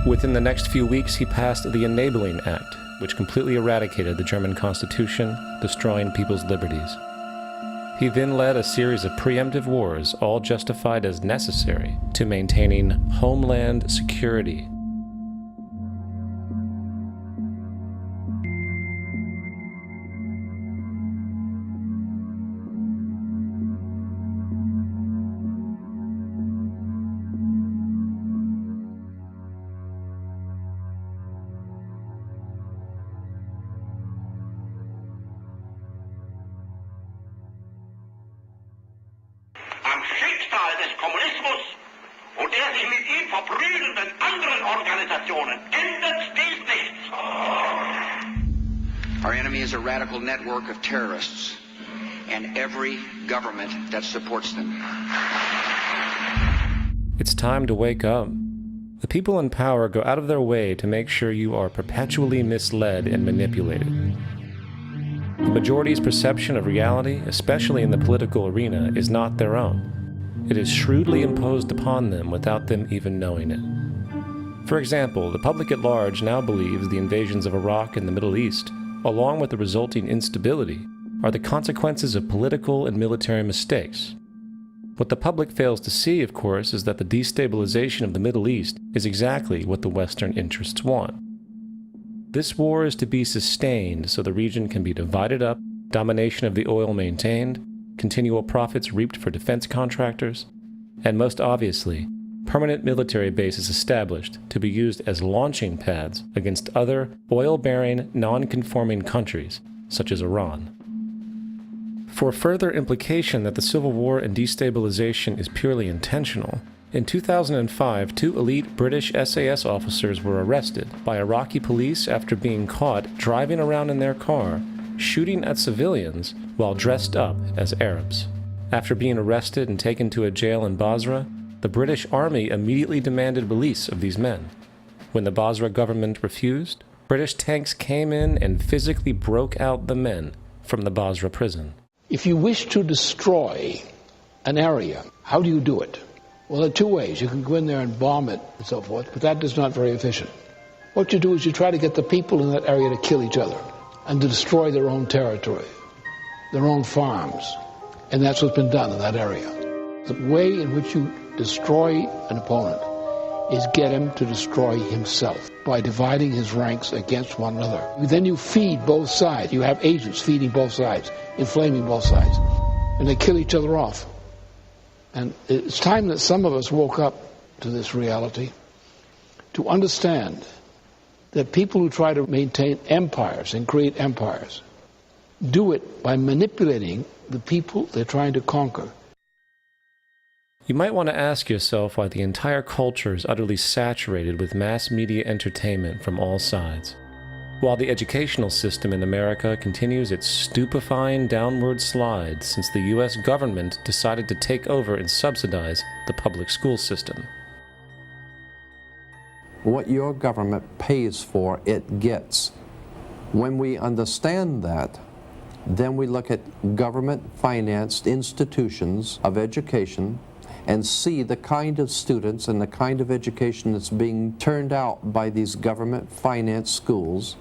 Within the next few weeks, he passed the Enabling Act, which completely eradicated the German Constitution, destroying people's liberties. He then led a series of preemptive wars, all justified as necessary to maintaining homeland security. Am Schicksal des Kommunismus und der sich mit ihm verprügelnden anderen Organisationen ändert dies nichts. Our enemy is a radical network of terrorists and every government that supports them. It's time to wake up. The people in power go out of their way to make sure you are perpetually misled and manipulated. The majority's perception of reality, especially in the political arena, is not their own. It is shrewdly imposed upon them without them even knowing it. For example, the public at large now believes the invasions of Iraq and the Middle East, along with the resulting instability, are the consequences of political and military mistakes. What the public fails to see, of course, is that the destabilization of the Middle East is exactly what the Western interests want. This war is to be sustained so the region can be divided up, domination of the oil maintained, continual profits reaped for defense contractors, and most obviously, permanent military bases established to be used as launching pads against other oil-bearing, non-conforming countries, such as Iran. For further implication that the civil war and destabilization is purely intentional, in 2005, 2 elite British SAS officers were arrested by Iraqi police after being caught driving around in their car, shooting at civilians while dressed up as Arabs. After being arrested and taken to a jail in Basra, the British Army immediately demanded release of these men. When the Basra government refused, British tanks came in and physically broke out the men from the Basra prison. If you wish to destroy an area, how do you do it? Well, there are 2 ways. You can go in there and bomb it and so forth, but that is not very efficient. What you do is you try to get the people in that area to kill each other and to destroy their own territory, their own farms. And that's what's been done in that area. The way in which you destroy an opponent is get him to destroy himself by dividing his ranks against one another. Then you feed both sides. You have agents feeding both sides, inflaming both sides, and they kill each other off. And it's time that some of us woke up to this reality, to understand that people who try to maintain empires and create empires do it by manipulating the people they're trying to conquer. You might want to ask yourself why the entire culture is utterly saturated with mass media entertainment from all sides. While the educational system in America continues its stupefying downward slide since the U.S. government decided to take over and subsidize the public school system. What your government pays for, it gets. When we understand that, then we look at government-financed institutions of education and see the kind of students and the kind of education that's being turned out by these government-financed schools.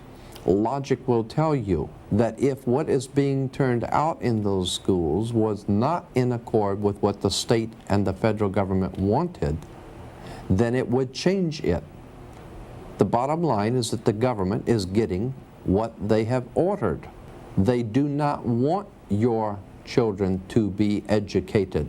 Logic will tell you that if what is being turned out in those schools was not in accord with what the state and the federal government wanted, then it would change it. The bottom line is that the government is getting what they have ordered. They do not want your children to be educated.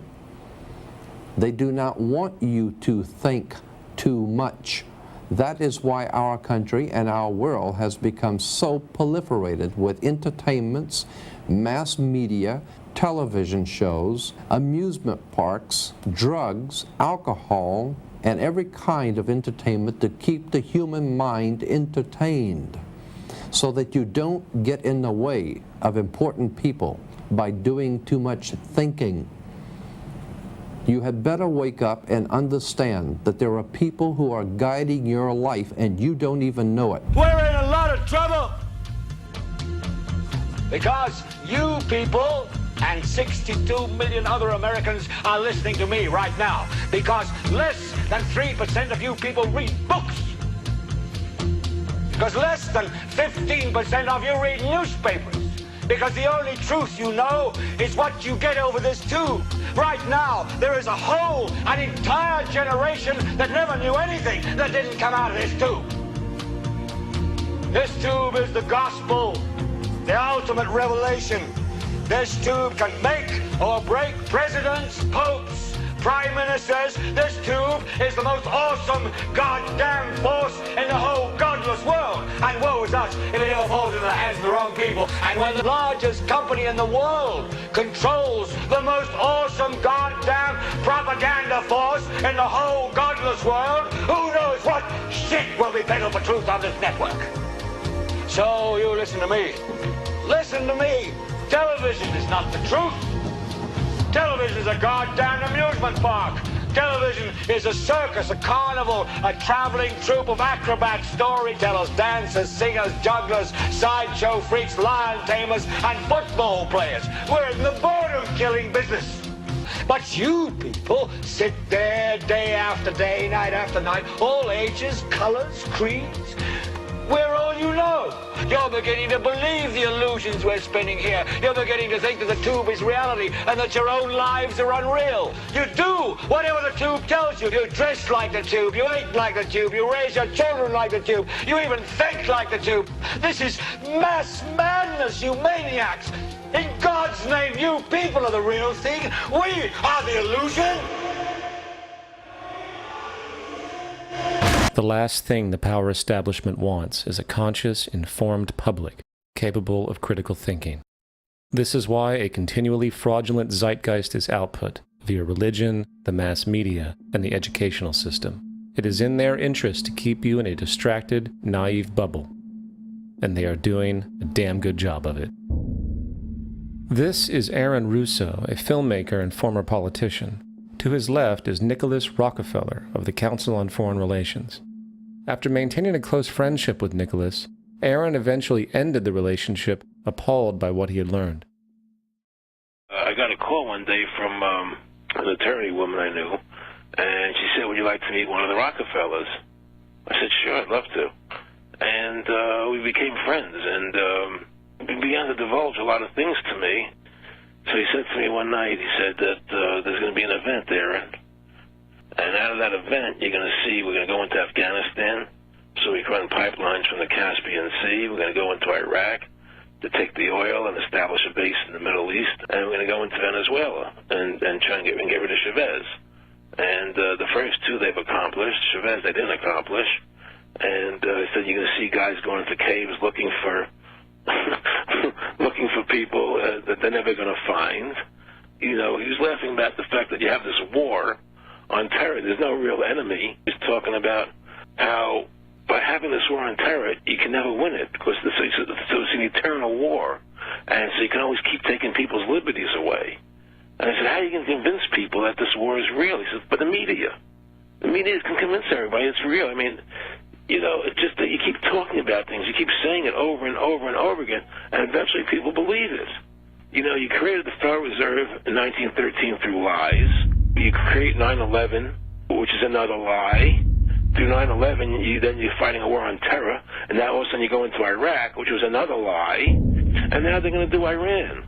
They do not want you to think too much. That is why our country and our world has become so proliferated with entertainments, mass media, television shows, amusement parks, drugs, alcohol, and every kind of entertainment to keep the human mind entertained, so that you don't get in the way of important people by doing too much thinking. You had better wake up and understand that there are people who are guiding your life and you don't even know it. We're in a lot of trouble because you people and 62 million other Americans are listening to me right now, because less than 3% of you people read books, because less than 15% of you read newspapers, because the only truth you know is what you get over this tube. Right now, there is an entire generation that never knew anything that didn't come out of this tube. This tube is the gospel, the ultimate revelation. This tube can make or break presidents, popes, prime ministers. This tube is the most awesome goddamn force in the whole godless world. And woe is us if it ever falls into the hands of the wrong people. And when the largest company in the world controls the most awesome goddamn propaganda force in the whole godless world, who knows what shit will be peddled for truth on this network. So you listen to me. Listen to me. Television is not the truth. Television is a goddamn amusement park. Television is a circus, a carnival, a traveling troupe of acrobats, storytellers, dancers, singers, jugglers, sideshow freaks, lion tamers, and football players. We're in the boredom-killing business. But you people sit there day after day, night after night, all ages, colors, creeds. We're all you know. You're beginning to believe the illusions we're spinning here. You're beginning to think that the tube is reality and that your own lives are unreal. You do whatever the tube tells you. You dress like the tube. You eat like the tube. You raise your children like the tube. You even think like the tube. This is mass madness, you maniacs. In God's name, you people are the real thing. We are the illusion. The last thing the power establishment wants is a conscious, informed public capable of critical thinking. This is why a continually fraudulent zeitgeist is output via religion, the mass media, and the educational system. It is in their interest to keep you in a distracted, naive bubble, and they are doing a damn good job of it. This is Aaron Russo, a filmmaker and former politician. To his left is Nicholas Rockefeller of the Council on Foreign Relations. After maintaining a close friendship with Nicholas, Aaron eventually ended the relationship, appalled by what he had learned. I got a call one day from an attorney woman I knew, and she said, "Would you like to meet one of the Rockefellers?" I said, "Sure, I'd love to." And we became friends, and he began to divulge a lot of things to me. So he said to me one night, he said that there's going to be an event there, and out of that event, you're going to see we're going to go into Afghanistan, so we can run pipelines from the Caspian Sea. We're going to go into Iraq to take the oil and establish a base in the Middle East, and we're going to go into Venezuela and try and get rid of Chavez. And the first two they've accomplished. Chavez they didn't accomplish. And he said you're going to see guys going into caves looking for people that they're never going to find. You know, he was laughing about the fact that you have this war on terror. There's no real enemy. He's talking about how by having this war on terror, you can never win it because it's an eternal war. And so you can always keep taking people's liberties away. And I said, how are you going to convince people that this war is real? He said, but the media can convince everybody it's real. I mean, you know, it's just that you keep talking about things. You keep saying it over and over and over again, and eventually people believe it. You know, you created the Federal Reserve in 1913 through lies. You create 9/11, which is another lie. Through 9/11, then you're fighting a war on terror, and now all of a sudden you go into Iraq, which was another lie, and now they're going to do Iran.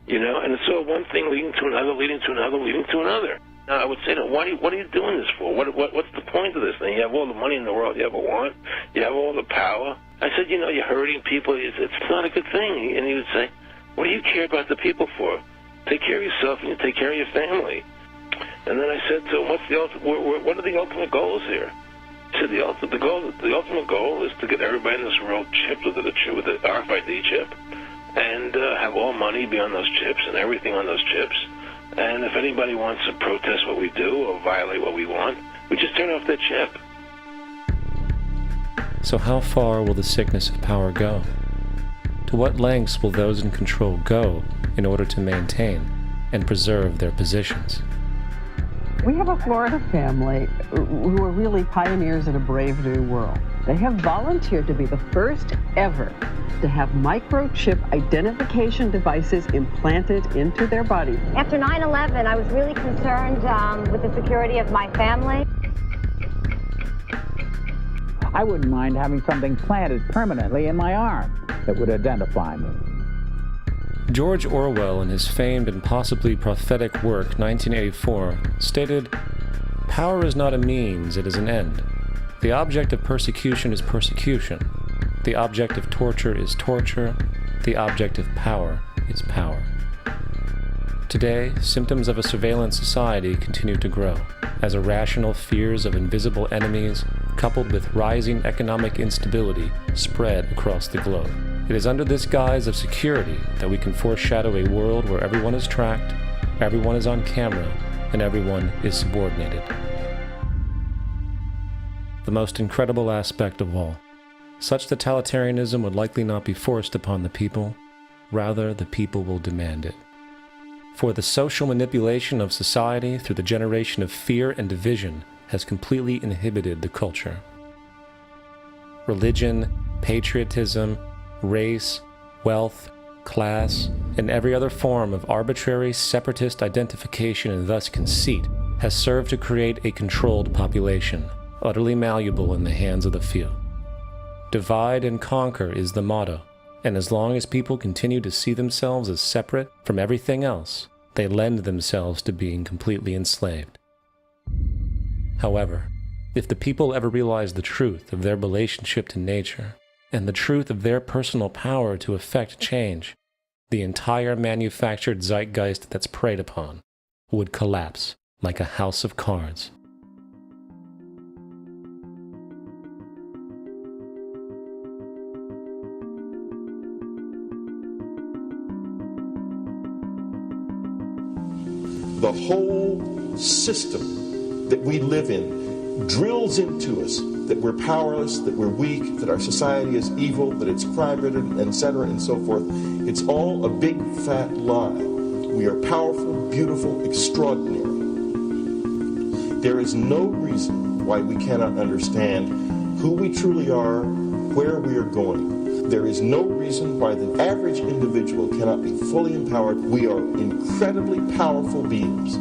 You know, and it's all one thing leading to another, leading to another, leading to another. Now, I would say, what are you doing this for? What's the point of this thing? You have all the money in the world you ever want. You have all the power. I said, you know, you're hurting people. It's not a good thing. And he would say, what do you care about the people for? Take care of yourself and you take care of your family. And then I said to him, what are the ultimate goals here? So the ultimate goal is to get everybody in this world chipped with the RFID chip, and have all money be on those chips and everything on those chips. And if anybody wants to protest what we do or violate what we want, we just turn off that chip. So how far will the sickness of power go? To what lengths will those in control go in order to maintain and preserve their positions? We have a Florida family who are really pioneers in a brave new world. They have volunteered to be the first ever to have microchip identification devices implanted into their body. After 9/11, I was really concerned with the security of my family. I wouldn't mind having something planted permanently in my arm that would identify me. George Orwell, in his famed and possibly prophetic work 1984, stated, "Power is not a means, it is an end. The object of persecution is persecution. The object of torture is torture. The object of power is power." Today, symptoms of a surveillance society continue to grow, as irrational fears of invisible enemies, coupled with rising economic instability, spread across the globe. It is under this guise of security that we can foreshadow a world where everyone is tracked, everyone is on camera, and everyone is subordinated. The most incredible aspect of all, such totalitarianism would likely not be forced upon the people, rather the people will demand it. For the social manipulation of society through the generation of fear and division has completely inhibited the culture. Religion, patriotism, race, wealth, class, and every other form of arbitrary separatist identification and thus conceit has served to create a controlled population, utterly malleable in the hands of the few. Divide and conquer is the motto, and as long as people continue to see themselves as separate from everything else, they lend themselves to being completely enslaved. However, if the people ever realize the truth of their relationship to nature, and the truth of their personal power to effect change, the entire manufactured zeitgeist that's preyed upon would collapse like a house of cards. The whole system that we live in drills into us that we're powerless, that we're weak, that our society is evil, that it's crime-ridden, etc., and so forth. It's all a big, fat lie. We are powerful, beautiful, extraordinary. There is no reason why we cannot understand who we truly are, where we are going. There is no reason why the average individual cannot be fully empowered. We are incredibly powerful beings.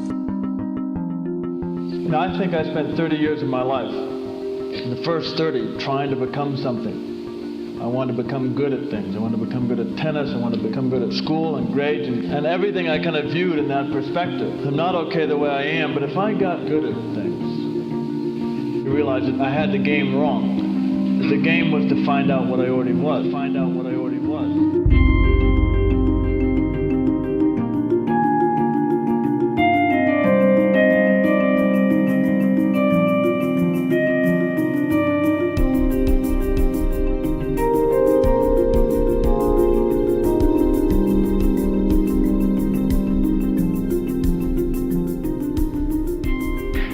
You know, I think I spent 30 years of my life, in the first 30, trying to become something. I wanted to become good at things. I wanted to become good at tennis. I wanted to become good at school and grades and everything I kind of viewed in that perspective. I'm not okay the way I am, but if I got good at things, you realize that I had the game wrong. The game was to find out what I already was.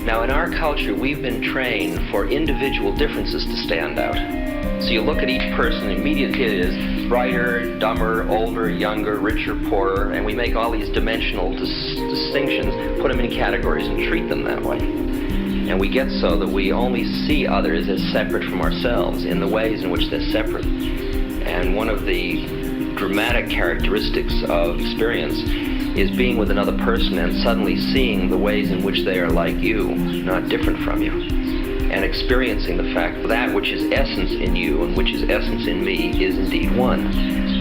Now, in our culture, we've been trained for individual differences to stand out. So you look at each person, immediately it is brighter, dumber, older, younger, richer, poorer, and we make all these dimensional distinctions, put them in categories and treat them that way. And we get so that we only see others as separate from ourselves in the ways in which they're separate. And one of the dramatic characteristics of experience is being with another person and suddenly seeing the ways in which they are like you, not different from you, and experiencing the fact that which is essence in you and which is essence in me is indeed one.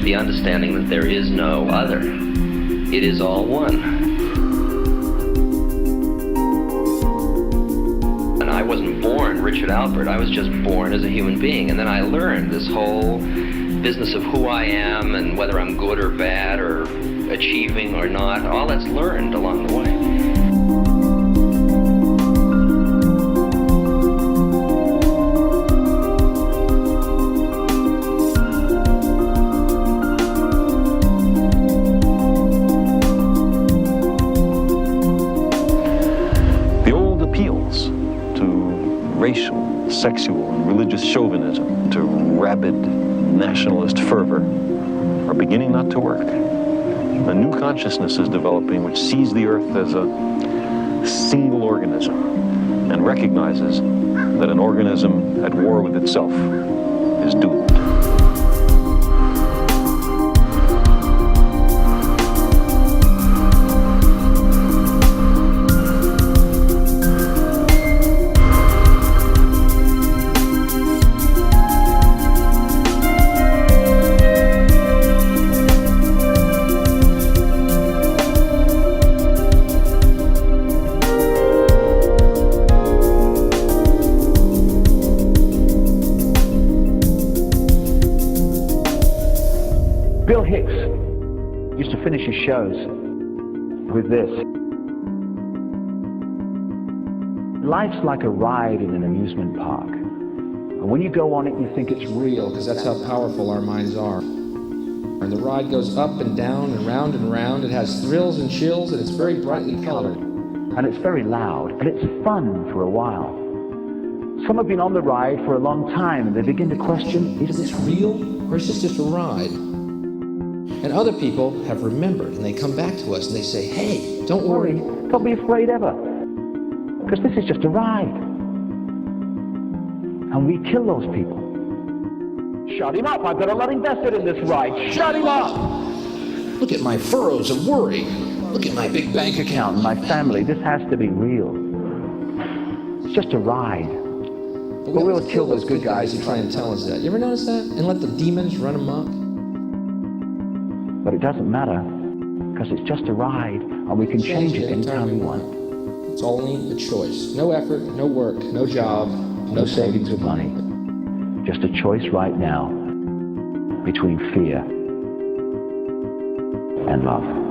The understanding that there is no other. It is all one. And I wasn't born Richard Albert, I was just born as a human being, and then I learned this whole business of who I am and whether I'm good or bad or achieving or not. All that's learned along the way. racial, sexual, and religious chauvinism to rabid nationalist fervor are beginning not to work. A new consciousness is developing which sees the earth as a single organism and recognizes that an organism at war with itself is doomed. Bill Hicks used to finish his shows with this. Life's like a ride in an amusement park. And when you go on it, you think it's real, because that's how powerful our minds are. And the ride goes up and down and round and round. It has thrills and chills, and it's very brightly colored. And it's very loud, and it's fun for a while. Some have been on the ride for a long time, and they begin to question, is this real, or is this just a ride? And other people have remembered, and they come back to us and they say, hey, don't worry. Don't be afraid ever, because this is just a ride. And we kill those people. Shut him up. I've got a lot invested in this ride. Shut him up. Look at my furrows of worry. Look at my big bank account and my family. This has to be real. It's just a ride. But we'll kill those good guys who try and tell us that. You ever notice that? And let the demons run amok? But it doesn't matter, because it's just a ride, and we can change it anytime we want. It's only a choice. No effort, no work, no job, no savings of money. Just a choice right now between fear and love.